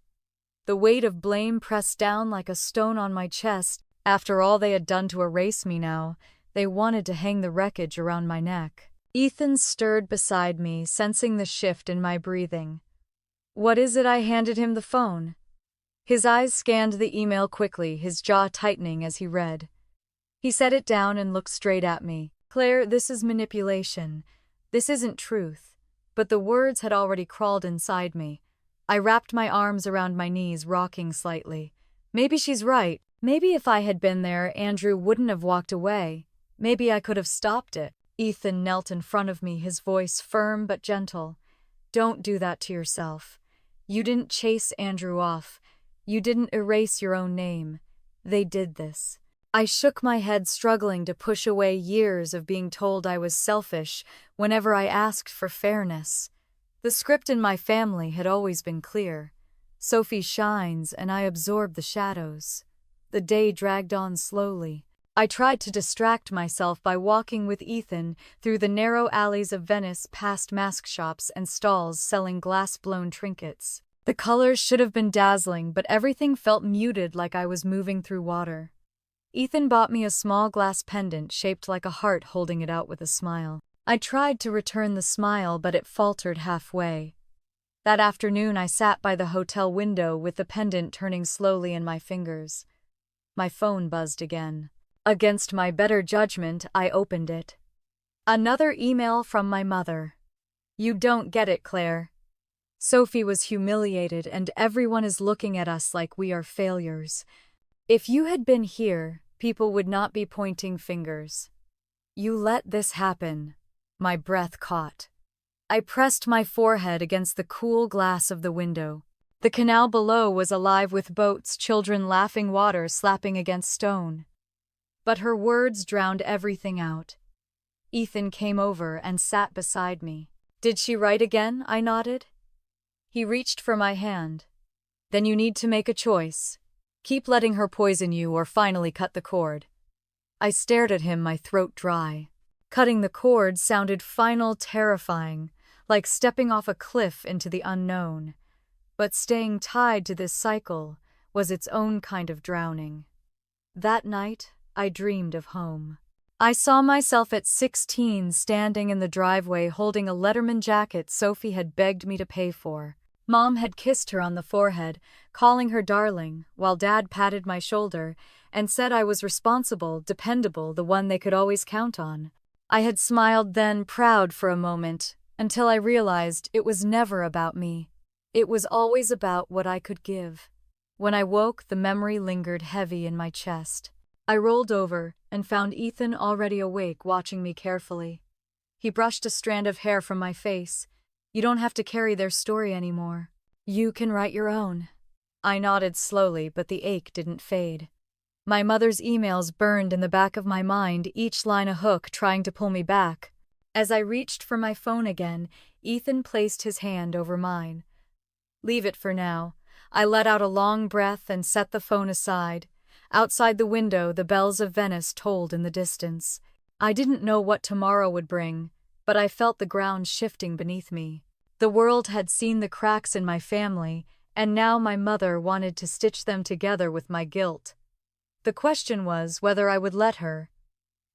Speaker 1: The weight of blame pressed down like a stone on my chest. After all they had done to erase me now, they wanted to hang the wreckage around my neck. Ethan stirred beside me, sensing the shift in my breathing. What is it? I handed him the phone. His eyes scanned the email quickly, his jaw tightening as he read. He set it down and looked straight at me. Claire, this is manipulation. This isn't truth. But the words had already crawled inside me. I wrapped my arms around my knees, rocking slightly. Maybe she's right. Maybe if I had been there, Andrew wouldn't have walked away. Maybe I could have stopped it. Ethan knelt in front of me, his voice firm but gentle. Don't do that to yourself. You didn't chase Andrew off. You didn't erase your own name. They did this. I shook my head, struggling to push away years of being told I was selfish whenever I asked for fairness. The script in my family had always been clear. Sophie shines and I absorb the shadows. The day dragged on slowly. I tried to distract myself by walking with Ethan through the narrow alleys of Venice, past mask shops and stalls selling glass-blown trinkets. The colors should have been dazzling, but everything felt muted, like I was moving through water. Ethan bought me a small glass pendant shaped like a heart, holding it out with a smile. I tried to return the smile, but it faltered halfway. That afternoon I sat by the hotel window with the pendant turning slowly in my fingers. My phone buzzed again. Against my better judgment, I opened it. Another email from my mother. You don't get it, Claire. Sophie was humiliated and everyone is looking at us like we are failures. If you had been here, people would not be pointing fingers. You let this happen. My breath caught. I pressed my forehead against the cool glass of the window. The canal below was alive with boats, children laughing, water slapping against stone. But her words drowned everything out. Ethan came over and sat beside me. Did she write again? I nodded. He reached for my hand. Then you need to make a choice. Keep letting her poison you or finally cut the cord. I stared at him, my throat dry. Cutting the cord sounded final, terrifying, like stepping off a cliff into the unknown. But staying tied to this cycle was its own kind of drowning. That night, I dreamed of home. I saw myself at 16 standing in the driveway holding a Letterman jacket Sophie had begged me to pay for. Mom had kissed her on the forehead, calling her darling, while Dad patted my shoulder and said I was responsible, dependable, the one they could always count on. I had smiled then, proud for a moment, until I realized it was never about me. It was always about what I could give. When I woke, the memory lingered heavy in my chest. I rolled over and found Ethan already awake, watching me carefully. He brushed a strand of hair from my face. "You don't have to carry their story anymore. You can write your own." I nodded slowly, but the ache didn't fade. My mother's emails burned in the back of my mind, each line a hook trying to pull me back. As I reached for my phone again, Ethan placed his hand over mine. "Leave it for now." I let out a long breath and set the phone aside. Outside the window, the bells of Venice tolled in the distance. I didn't know what tomorrow would bring, but I felt the ground shifting beneath me. The world had seen the cracks in my family, and now my mother wanted to stitch them together with my guilt. The question was whether I would let her.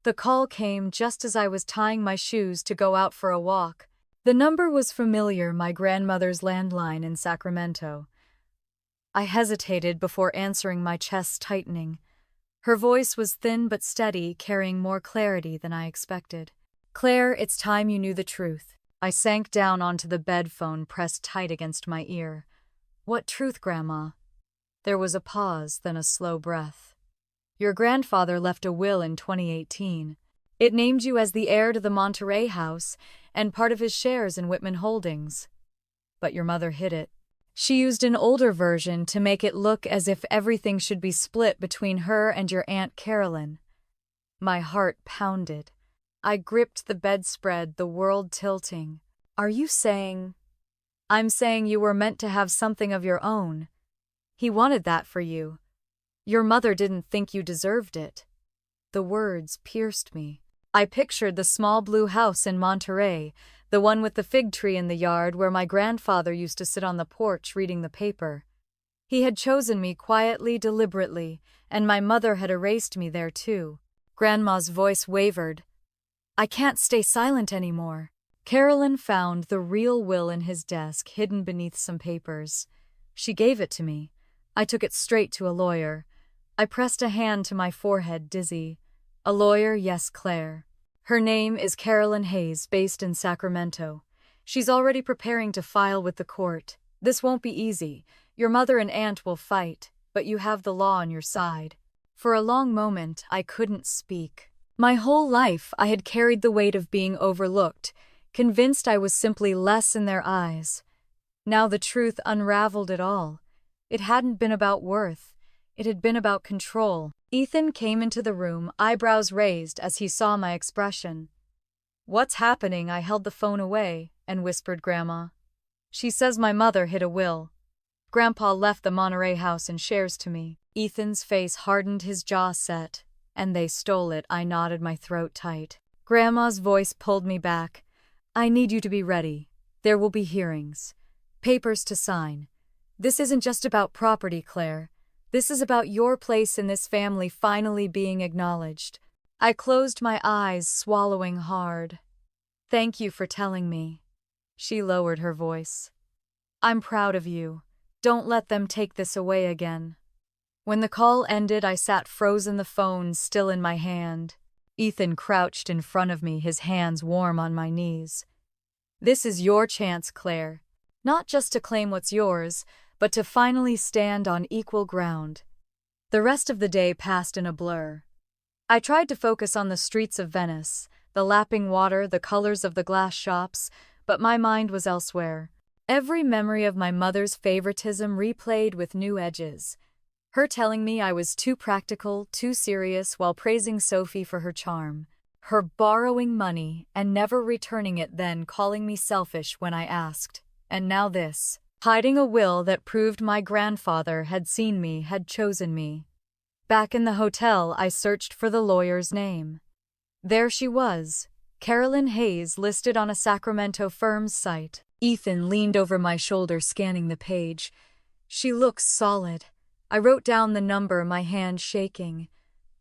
Speaker 1: The call came just as I was tying my shoes to go out for a walk. The number was familiar, my grandmother's landline in Sacramento. I hesitated before answering, my chest tightening. Her voice was thin but steady, carrying more clarity than I expected. "Claire, it's time you knew the truth." I sank down onto the bed, phone pressed tight against my ear. "What truth, Grandma?" There was a pause, then a slow breath. "Your grandfather left a will in 2018. It named you as the heir to the Monterey house and part of his shares in Whitman Holdings. But your mother hid it. She used an older version to make it look as if everything should be split between her and your Aunt Carolyn." My heart pounded. I gripped the bedspread, the world tilting. "Are you saying—" "I'm saying you were meant to have something of your own. He wanted that for you. Your mother didn't think you deserved it." The words pierced me. I pictured the small blue house in Monterey, the one with the fig tree in the yard where my grandfather used to sit on the porch reading the paper. He had chosen me quietly, deliberately, and my mother had erased me there too. Grandma's voice wavered. "I can't stay silent anymore." Carolyn found the real will in his desk, hidden beneath some papers. She gave it to me. I took it straight to a lawyer. I pressed a hand to my forehead, dizzy. "A lawyer, yes, Claire. Her name is Carolyn Hayes, based in Sacramento. She's already preparing to file with the court. This won't be easy. Your mother and aunt will fight, but you have the law on your side." For a long moment, I couldn't speak. My whole life, I had carried the weight of being overlooked, convinced I was simply less in their eyes. Now the truth unraveled it all. It hadn't been about worth. It had been about control. Ethan came into the room, eyebrows raised as he saw my expression. "What's happening?" I held the phone away and whispered, "Grandma. She says my mother hid a will. Grandpa left the Monterey house and shares to me." Ethan's face hardened, his jaw set. "And they stole it." I nodded, my throat tight. Grandma's voice pulled me back. "I need you to be ready. There will be hearings. Papers to sign. This isn't just about property, Claire. This is about your place in this family finally being acknowledged." I closed my eyes, swallowing hard. "Thank you for telling me." She lowered her voice. "I'm proud of you. Don't let them take this away again." When the call ended, I sat frozen, the phone still in my hand. Ethan crouched in front of me, his hands warm on my knees. "This is your chance, Claire. Not just to claim what's yours, but to finally stand on equal ground." The rest of the day passed in a blur. I tried to focus on the streets of Venice, the lapping water, the colors of the glass shops, but my mind was elsewhere. Every memory of my mother's favoritism replayed with new edges. Her telling me I was too practical, too serious, while praising Sophie for her charm. Her borrowing money and never returning it, then calling me selfish when I asked. And now this. Hiding a will that proved my grandfather had seen me, had chosen me. Back in the hotel, I searched for the lawyer's name. There she was, Carolyn Hayes, listed on a Sacramento firm's site. Ethan leaned over my shoulder, scanning the page. She looks solid. I wrote down the number, my hand shaking.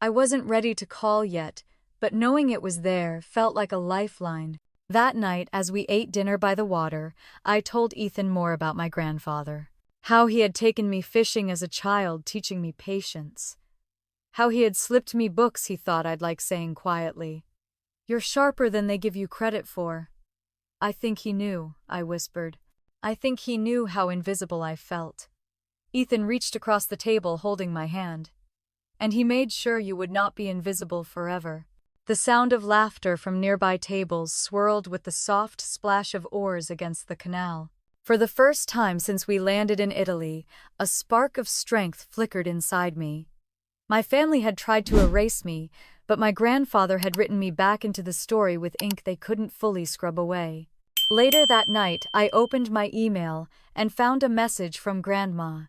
Speaker 1: I wasn't ready to call yet, but knowing it was there felt like a lifeline. That night, as we ate dinner by the water, I told Ethan more about my grandfather. How he had taken me fishing as a child, teaching me patience. How he had slipped me books he thought I'd like saying quietly. You're sharper than they give you credit for. I think he knew, I whispered. I think he knew how invisible I felt. Ethan reached across the table holding my hand. And he made sure you would not be invisible forever. The sound of laughter from nearby tables swirled with the soft splash of oars against the canal. For the first time since we landed in Italy, a spark of strength flickered inside me. My family had tried to erase me, but my grandfather had written me back into the story with ink they couldn't fully scrub away. Later that night, I opened my email and found a message from Grandma.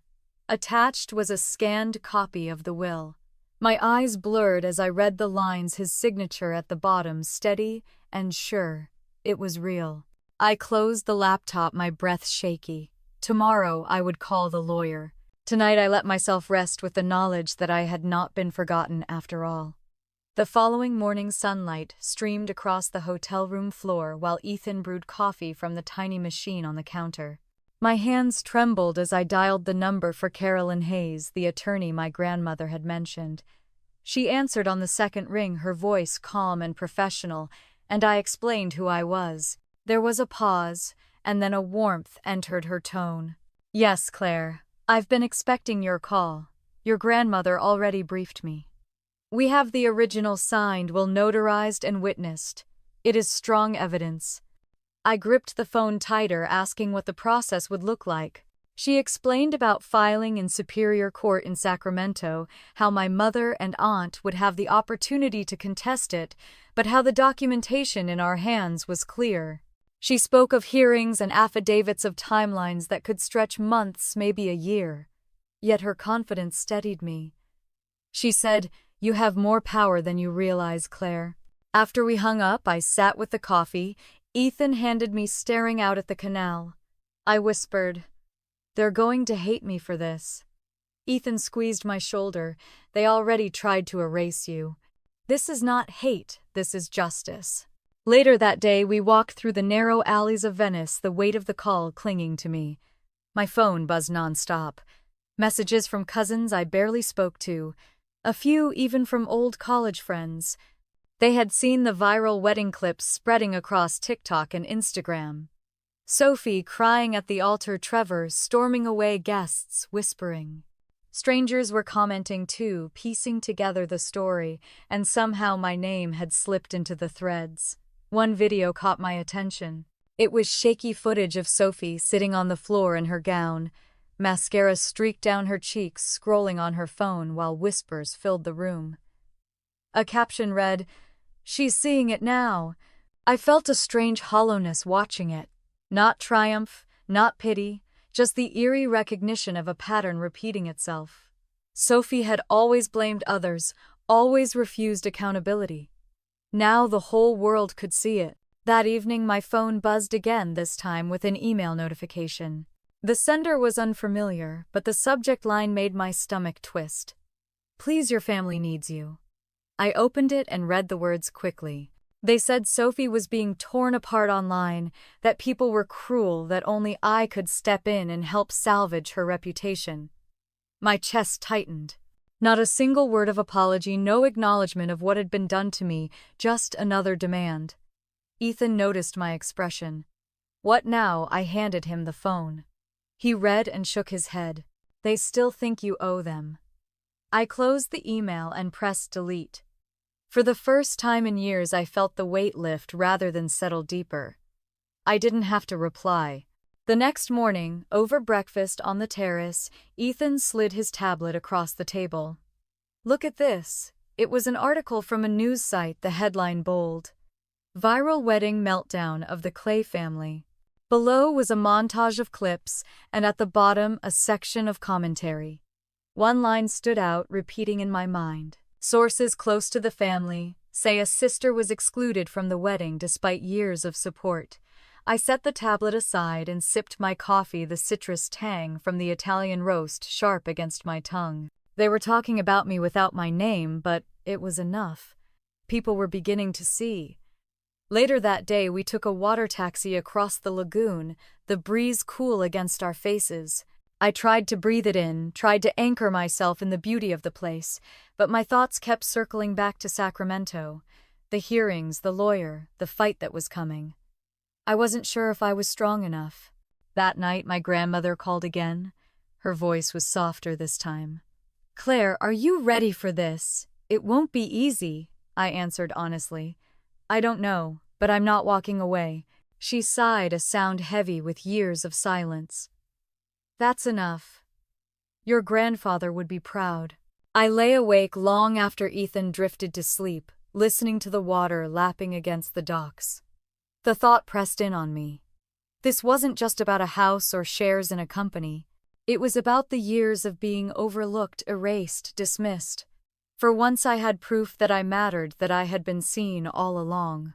Speaker 1: Attached was a scanned copy of the will. My eyes blurred as I read the lines, his signature at the bottom, steady and sure. It was real. I closed the laptop, my breath shaky. Tomorrow I would call the lawyer. Tonight I let myself rest with the knowledge that I had not been forgotten after all. The following morning sunlight streamed across the hotel room floor while Ethan brewed coffee from the tiny machine on the counter. My hands trembled as I dialed the number for Carolyn Hayes, the attorney my grandmother had mentioned. She answered on the second ring, her voice calm and professional, and I explained who I was. There was a pause, and then a warmth entered her tone. Yes, Claire, I've been expecting your call. Your grandmother already briefed me. We have the original signed, will notarized and witnessed. It is strong evidence. I gripped the phone tighter, asking what the process would look like. She explained about filing in Superior Court in Sacramento, how my mother and aunt would have the opportunity to contest it, but how the documentation in our hands was clear. She spoke of hearings and affidavits of timelines that could stretch months, maybe a year. Yet her confidence steadied me. She said, "You have more power than you realize, Claire." After we hung up, I sat with the coffee. Ethan handed me staring out at the canal. I whispered, "They're going to hate me for this." Ethan squeezed my shoulder. "They already tried to erase you. This is not hate, this is justice." Later that day, we walked through the narrow alleys of Venice, the weight of the call clinging to me. My phone buzzed nonstop. Messages from cousins I barely spoke to, a few even from old college friends. They had seen the viral wedding clips spreading across TikTok and Instagram. Sophie crying at the altar, Trevor storming away, guests whispering. Strangers were commenting too, piecing together the story, and somehow my name had slipped into the threads. One video caught my attention. It was shaky footage of Sophie sitting on the floor in her gown, mascara streaked down her cheeks, scrolling on her phone while whispers filled the room. A caption read, "She's seeing it now." I felt a strange hollowness watching it. Not triumph, not pity, just the eerie recognition of a pattern repeating itself. Sophie had always blamed others, always refused accountability. Now the whole world could see it. That evening my phone buzzed again, this time with an email notification. The sender was unfamiliar, but the subject line made my stomach twist. "Please, your family needs you." I opened it and read the words quickly. They said Sophie was being torn apart online, that people were cruel, that only I could step in and help salvage her reputation. My chest tightened. Not a single word of apology, no acknowledgement of what had been done to me, just another demand. Ethan noticed my expression. "What now?" I handed him the phone. He read and shook his head. "They still think you owe them." I closed the email and pressed delete. For the first time in years, I felt the weight lift rather than settle deeper. I didn't have to reply. The next morning, over breakfast on the terrace, Ethan slid his tablet across the table. "Look at this." It was an article from a news site, the headline bold. "Viral Wedding Meltdown of the Clay Family." Below was a montage of clips, and at the bottom a section of commentary. One line stood out, repeating in my mind. Sources close to the family say a sister was excluded from the wedding despite years of support. I set the tablet aside and sipped my coffee, the citrus tang from the Italian roast sharp against my tongue. They were talking about me without my name, but it was enough. People were beginning to see. Later that day, we took a water taxi across the lagoon, the breeze cool against our faces. I tried to breathe it in, tried to anchor myself in the beauty of the place, but my thoughts kept circling back to Sacramento. The hearings, the lawyer, the fight that was coming. I wasn't sure if I was strong enough. That night, my grandmother called again. Her voice was softer this time. "Claire, are you ready for this? It won't be easy," I answered honestly. "I don't know, but I'm not walking away." She sighed, a sound heavy with years of silence. "That's enough. Your grandfather would be proud." I lay awake long after Ethan drifted to sleep, listening to the water lapping against the docks. The thought pressed in on me. This wasn't just about a house or shares in a company. It was about the years of being overlooked, erased, dismissed. For once I had proof that I mattered, that I had been seen all along.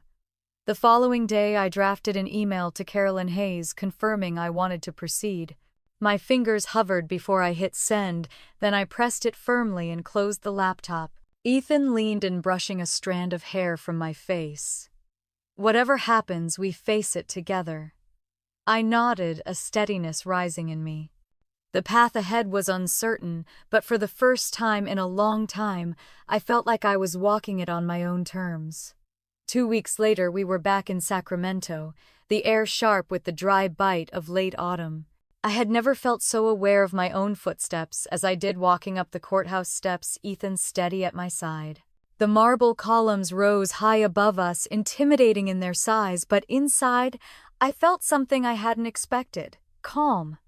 Speaker 1: The following day I drafted an email to Carolyn Hayes confirming I wanted to proceed. My fingers hovered before I hit send, then I pressed it firmly and closed the laptop. Ethan leaned in, brushing a strand of hair from my face. "Whatever happens, we face it together." I nodded, a steadiness rising in me. The path ahead was uncertain, but for the first time in a long time, I felt like I was walking it on my own terms. 2 weeks later, we were back in Sacramento, the air sharp with the dry bite of late autumn. I had never felt so aware of my own footsteps as I did walking up the courthouse steps, Ethan steady at my side. The marble columns rose high above us, intimidating in their size, but inside, I felt something I hadn't expected: calm.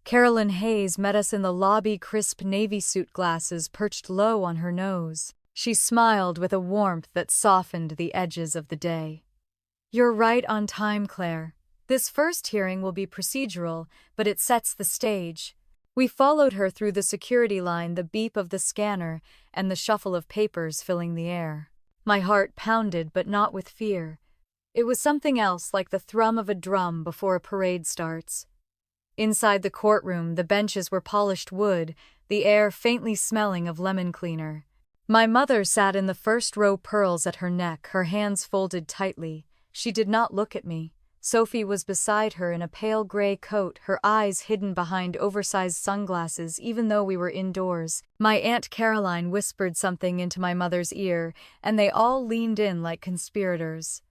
Speaker 1: Carolyn Hayes met us in the lobby, crisp navy suit glasses perched low on her nose. She smiled with a warmth that softened the edges of the day. "You're right on time, Claire. This first hearing will be procedural, but it sets the stage." We followed her through the security line, the beep of the scanner and the shuffle of papers filling the air. My heart pounded, but not with fear. It was something else, like the thrum of a drum before a parade starts. Inside the courtroom, the benches were polished wood, the air faintly smelling of lemon cleaner. My mother sat in the first row, pearls at her neck, her hands folded tightly. She did not look at me. Sophie was beside her in a pale gray coat, her eyes hidden behind oversized sunglasses even though we were indoors. My Aunt Caroline whispered something into my mother's ear, and they all leaned in like conspirators.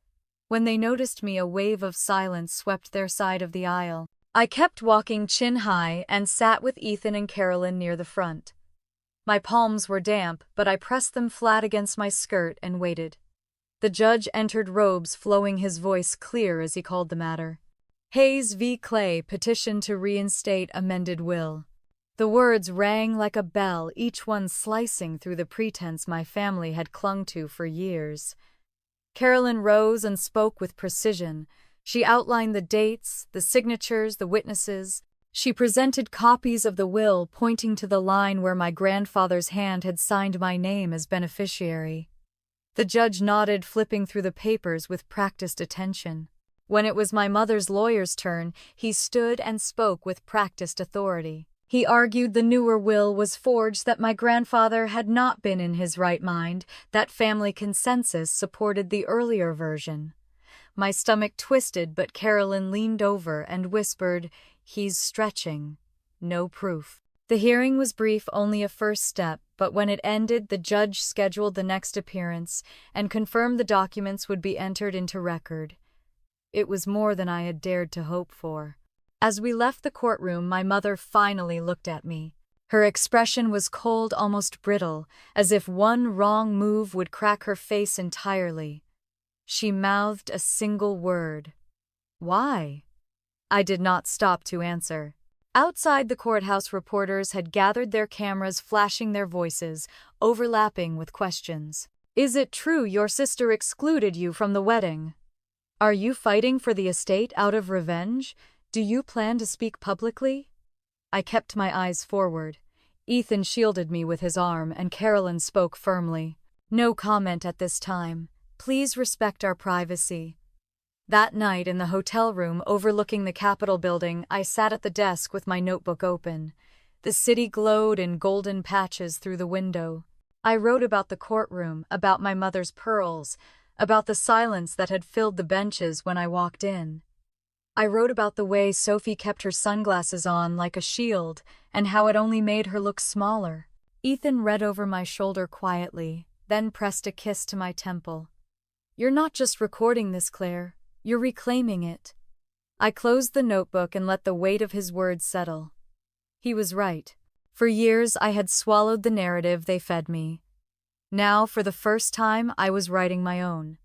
Speaker 1: When they noticed me, a wave of silence swept their side of the aisle. I kept walking chin high and sat with Ethan and Carolyn near the front. My palms were damp, but I pressed them flat against my skirt and waited. The judge entered, robes flowing, his voice clear as he called the matter. "Hayes v. Clay, petition to reinstate amended will." The words rang like a bell, each one slicing through the pretense my family had clung to for years. Carolyn rose and spoke with precision. She outlined the dates, the signatures, the witnesses. She presented copies of the will, pointing to the line where my grandfather's hand had signed my name as beneficiary. The judge nodded, flipping through the papers with practiced attention. When it was my mother's lawyer's turn, he stood and spoke with practiced authority. He argued the newer will was forged, that my grandfather had not been in his right mind, that family consensus supported the earlier version. My stomach twisted, but Carolyn leaned over and whispered, "He's stretching. No proof." The hearing was brief, only a first step, but when it ended, the judge scheduled the next appearance and confirmed the documents would be entered into record. It was more than I had dared to hope for. As we left the courtroom, my mother finally looked at me. Her expression was cold, almost brittle, as if one wrong move would crack her face entirely. She mouthed a single word: "Why?" I did not stop to answer. Outside the courthouse, reporters had gathered, their cameras flashing, their voices overlapping with questions. "Is it true your sister excluded you from the wedding? Are you fighting for the estate out of revenge? Do you plan to speak publicly?" I kept my eyes forward. Ethan shielded me with his arm, and Carolyn spoke firmly. "No comment at this time. Please respect our privacy." That night, in the hotel room overlooking the Capitol building, I sat at the desk with my notebook open. The city glowed in golden patches through the window. I wrote about the courtroom, about my mother's pearls, about the silence that had filled the benches when I walked in. I wrote about the way Sophie kept her sunglasses on like a shield, and how it only made her look smaller. Ethan read over my shoulder quietly, then pressed a kiss to my temple. "You're not just recording this, Claire. You're reclaiming it." I closed the notebook and let the weight of his words settle. He was right. For years, I had swallowed the narrative they fed me. Now, for the first time, I was writing my own.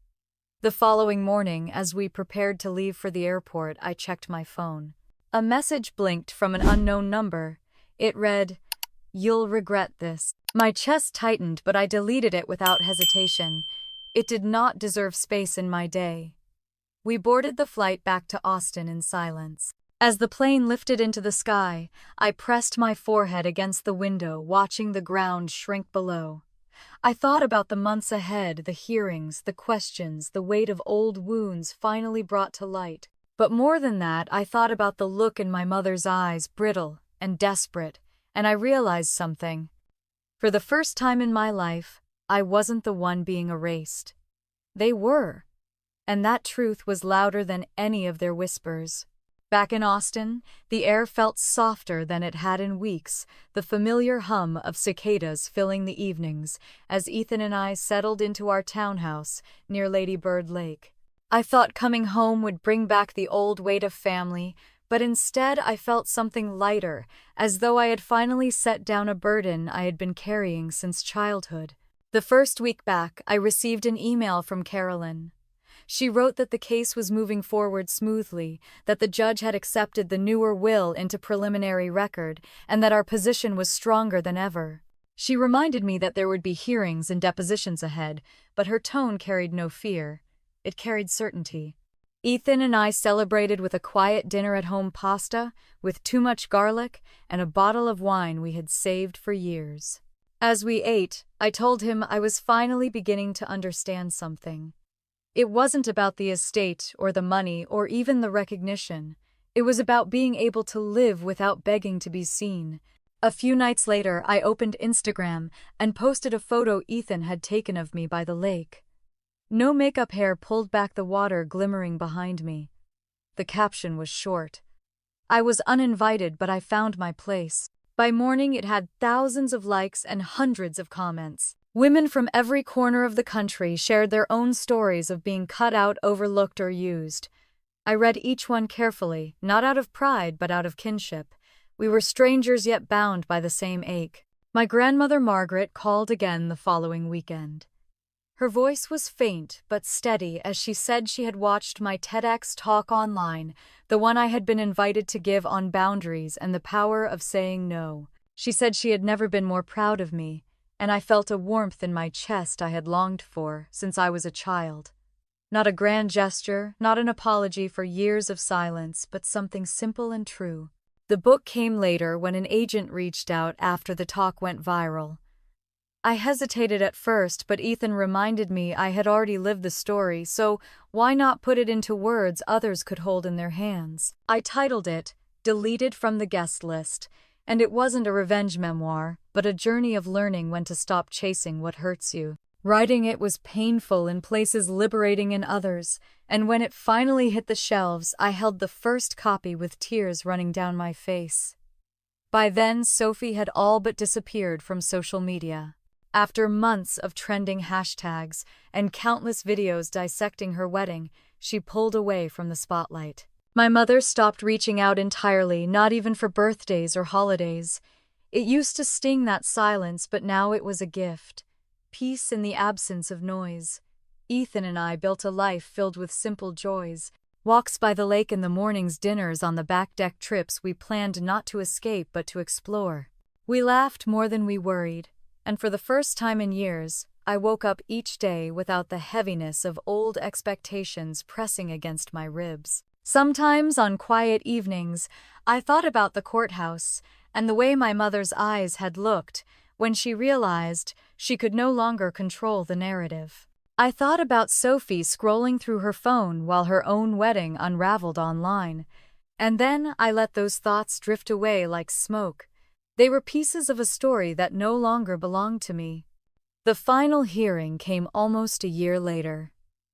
Speaker 1: The following morning, as we prepared to leave for the airport, I checked my phone. A message blinked from an unknown number. It read, "You'll regret this." My chest tightened, but I deleted it without hesitation. It did not deserve space in my day. We boarded the flight back to Austin in silence. As the plane lifted into the sky, I pressed my forehead against the window, watching the ground shrink below. I thought about the months ahead, the hearings, the questions, the weight of old wounds finally brought to light. But more than that, I thought about the look in my mother's eyes, brittle and desperate, and I realized something. For the first time in my life, I wasn't the one being erased. They were. And that truth was louder than any of their whispers. Back in Austin, the air felt softer than it had in weeks, the familiar hum of cicadas filling the evenings, as Ethan and I settled into our townhouse near Lady Bird Lake. I thought coming home would bring back the old weight of family, but instead I felt something lighter, as though I had finally set down a burden I had been carrying since childhood. The first week back, I received an email from Carolyn. She wrote that the case was moving forward smoothly, that the judge had accepted the newer will into preliminary record, and that our position was stronger than ever. She reminded me that there would be hearings and depositions ahead, but her tone carried no fear. It carried certainty. Ethan and I celebrated with a quiet dinner-at-home pasta, with too much garlic, and a bottle of wine we had saved for years. As we ate, I told him I was finally beginning to understand something. It wasn't about the estate or the money or even the recognition. It was about being able to live without begging to be seen. A few nights later, I opened Instagram and posted a photo Ethan had taken of me by the lake. No makeup, hair pulled back, the water glimmering behind me. The caption was short. I was uninvited, but I found my place. By morning, it had thousands of likes and hundreds of comments. Women from every corner of the country shared their own stories of being cut out, overlooked, or used. I read each one carefully, not out of pride, but out of kinship. We were strangers yet bound by the same ache. My grandmother Margaret called again the following weekend. Her voice was faint but steady as she said she had watched my TEDx talk online, the one I had been invited to give on boundaries and the power of saying no. She said she had never been more proud of me, and I felt a warmth in my chest I had longed for since I was a child. Not a grand gesture, not an apology for years of silence, but something simple and true. The book came later when an agent reached out after the talk went viral. I hesitated at first, but Ethan reminded me I had already lived the story, so why not put it into words others could hold in their hands? I titled it, "Deleted from the Guest List," and it wasn't a revenge memoir, but a journey of learning when to stop chasing what hurts you. Writing it was painful in places, liberating in others, and when it finally hit the shelves, I held the first copy with tears running down my face. By then, Sophie had all but disappeared from social media. After months of trending hashtags and countless videos dissecting her wedding, she pulled away from the spotlight. My mother stopped reaching out entirely, not even for birthdays or holidays. It used to sting, that silence, but now it was a gift. Peace in the absence of noise. Ethan and I built a life filled with simple joys. Walks by the lake in the mornings, dinners on the back deck, trips we planned not to escape but to explore. We laughed more than we worried. And for the first time in years, I woke up each day without the heaviness of old expectations pressing against my ribs. Sometimes, on quiet evenings, I thought about the courthouse and the way my mother's eyes had looked when she realized she could no longer control the narrative. I thought about Sophie scrolling through her phone while her own wedding unraveled online. And then I let those thoughts drift away like smoke. They were pieces of a story that no longer belonged to me. The final hearing came almost a year later.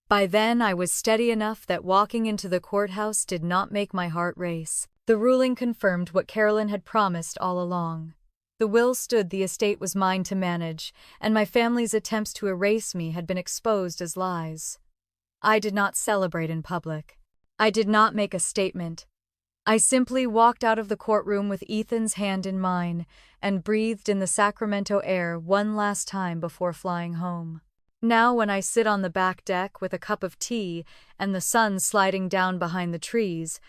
Speaker 1: By then, I was steady enough that walking into the courthouse did not make my heart race. The ruling confirmed what Carolyn had promised all along. The will stood, the estate was mine to manage, and my family's attempts to erase me had been exposed as lies. I did not celebrate in public. I did not make a statement. I simply walked out of the courtroom with Ethan's hand in mine and breathed in the Sacramento air one last time before flying home. Now, when I sit on the back deck with a cup of tea and the sun sliding down behind the trees,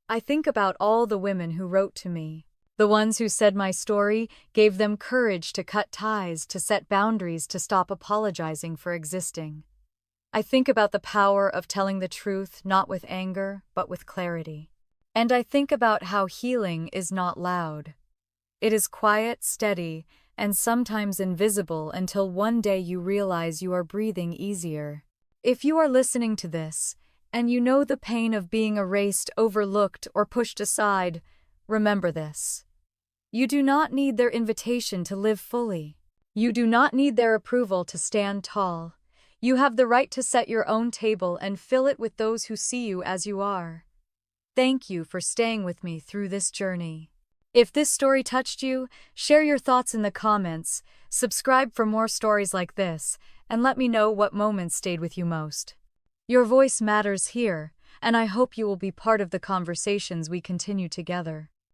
Speaker 1: I think about all the women who wrote to me. The ones who said my story gave them courage to cut ties, to set boundaries, to stop apologizing for existing. I think about the power of telling the truth, not with anger, but with clarity. And I think about how healing is not loud. It is quiet, steady, and sometimes invisible until one day you realize you are breathing easier. If you are listening to this, and you know the pain of being erased, overlooked, or pushed aside, remember this. You do not need their invitation to live fully. You do not need their approval to stand tall. You have the right to set your own table and fill it with those who see you as you are. Thank you for staying with me through this journey. If this story touched you, share your thoughts in the comments, subscribe for more stories like this, and let me know what moments stayed with you most. Your voice matters here, and I hope you will be part of the conversations we continue together.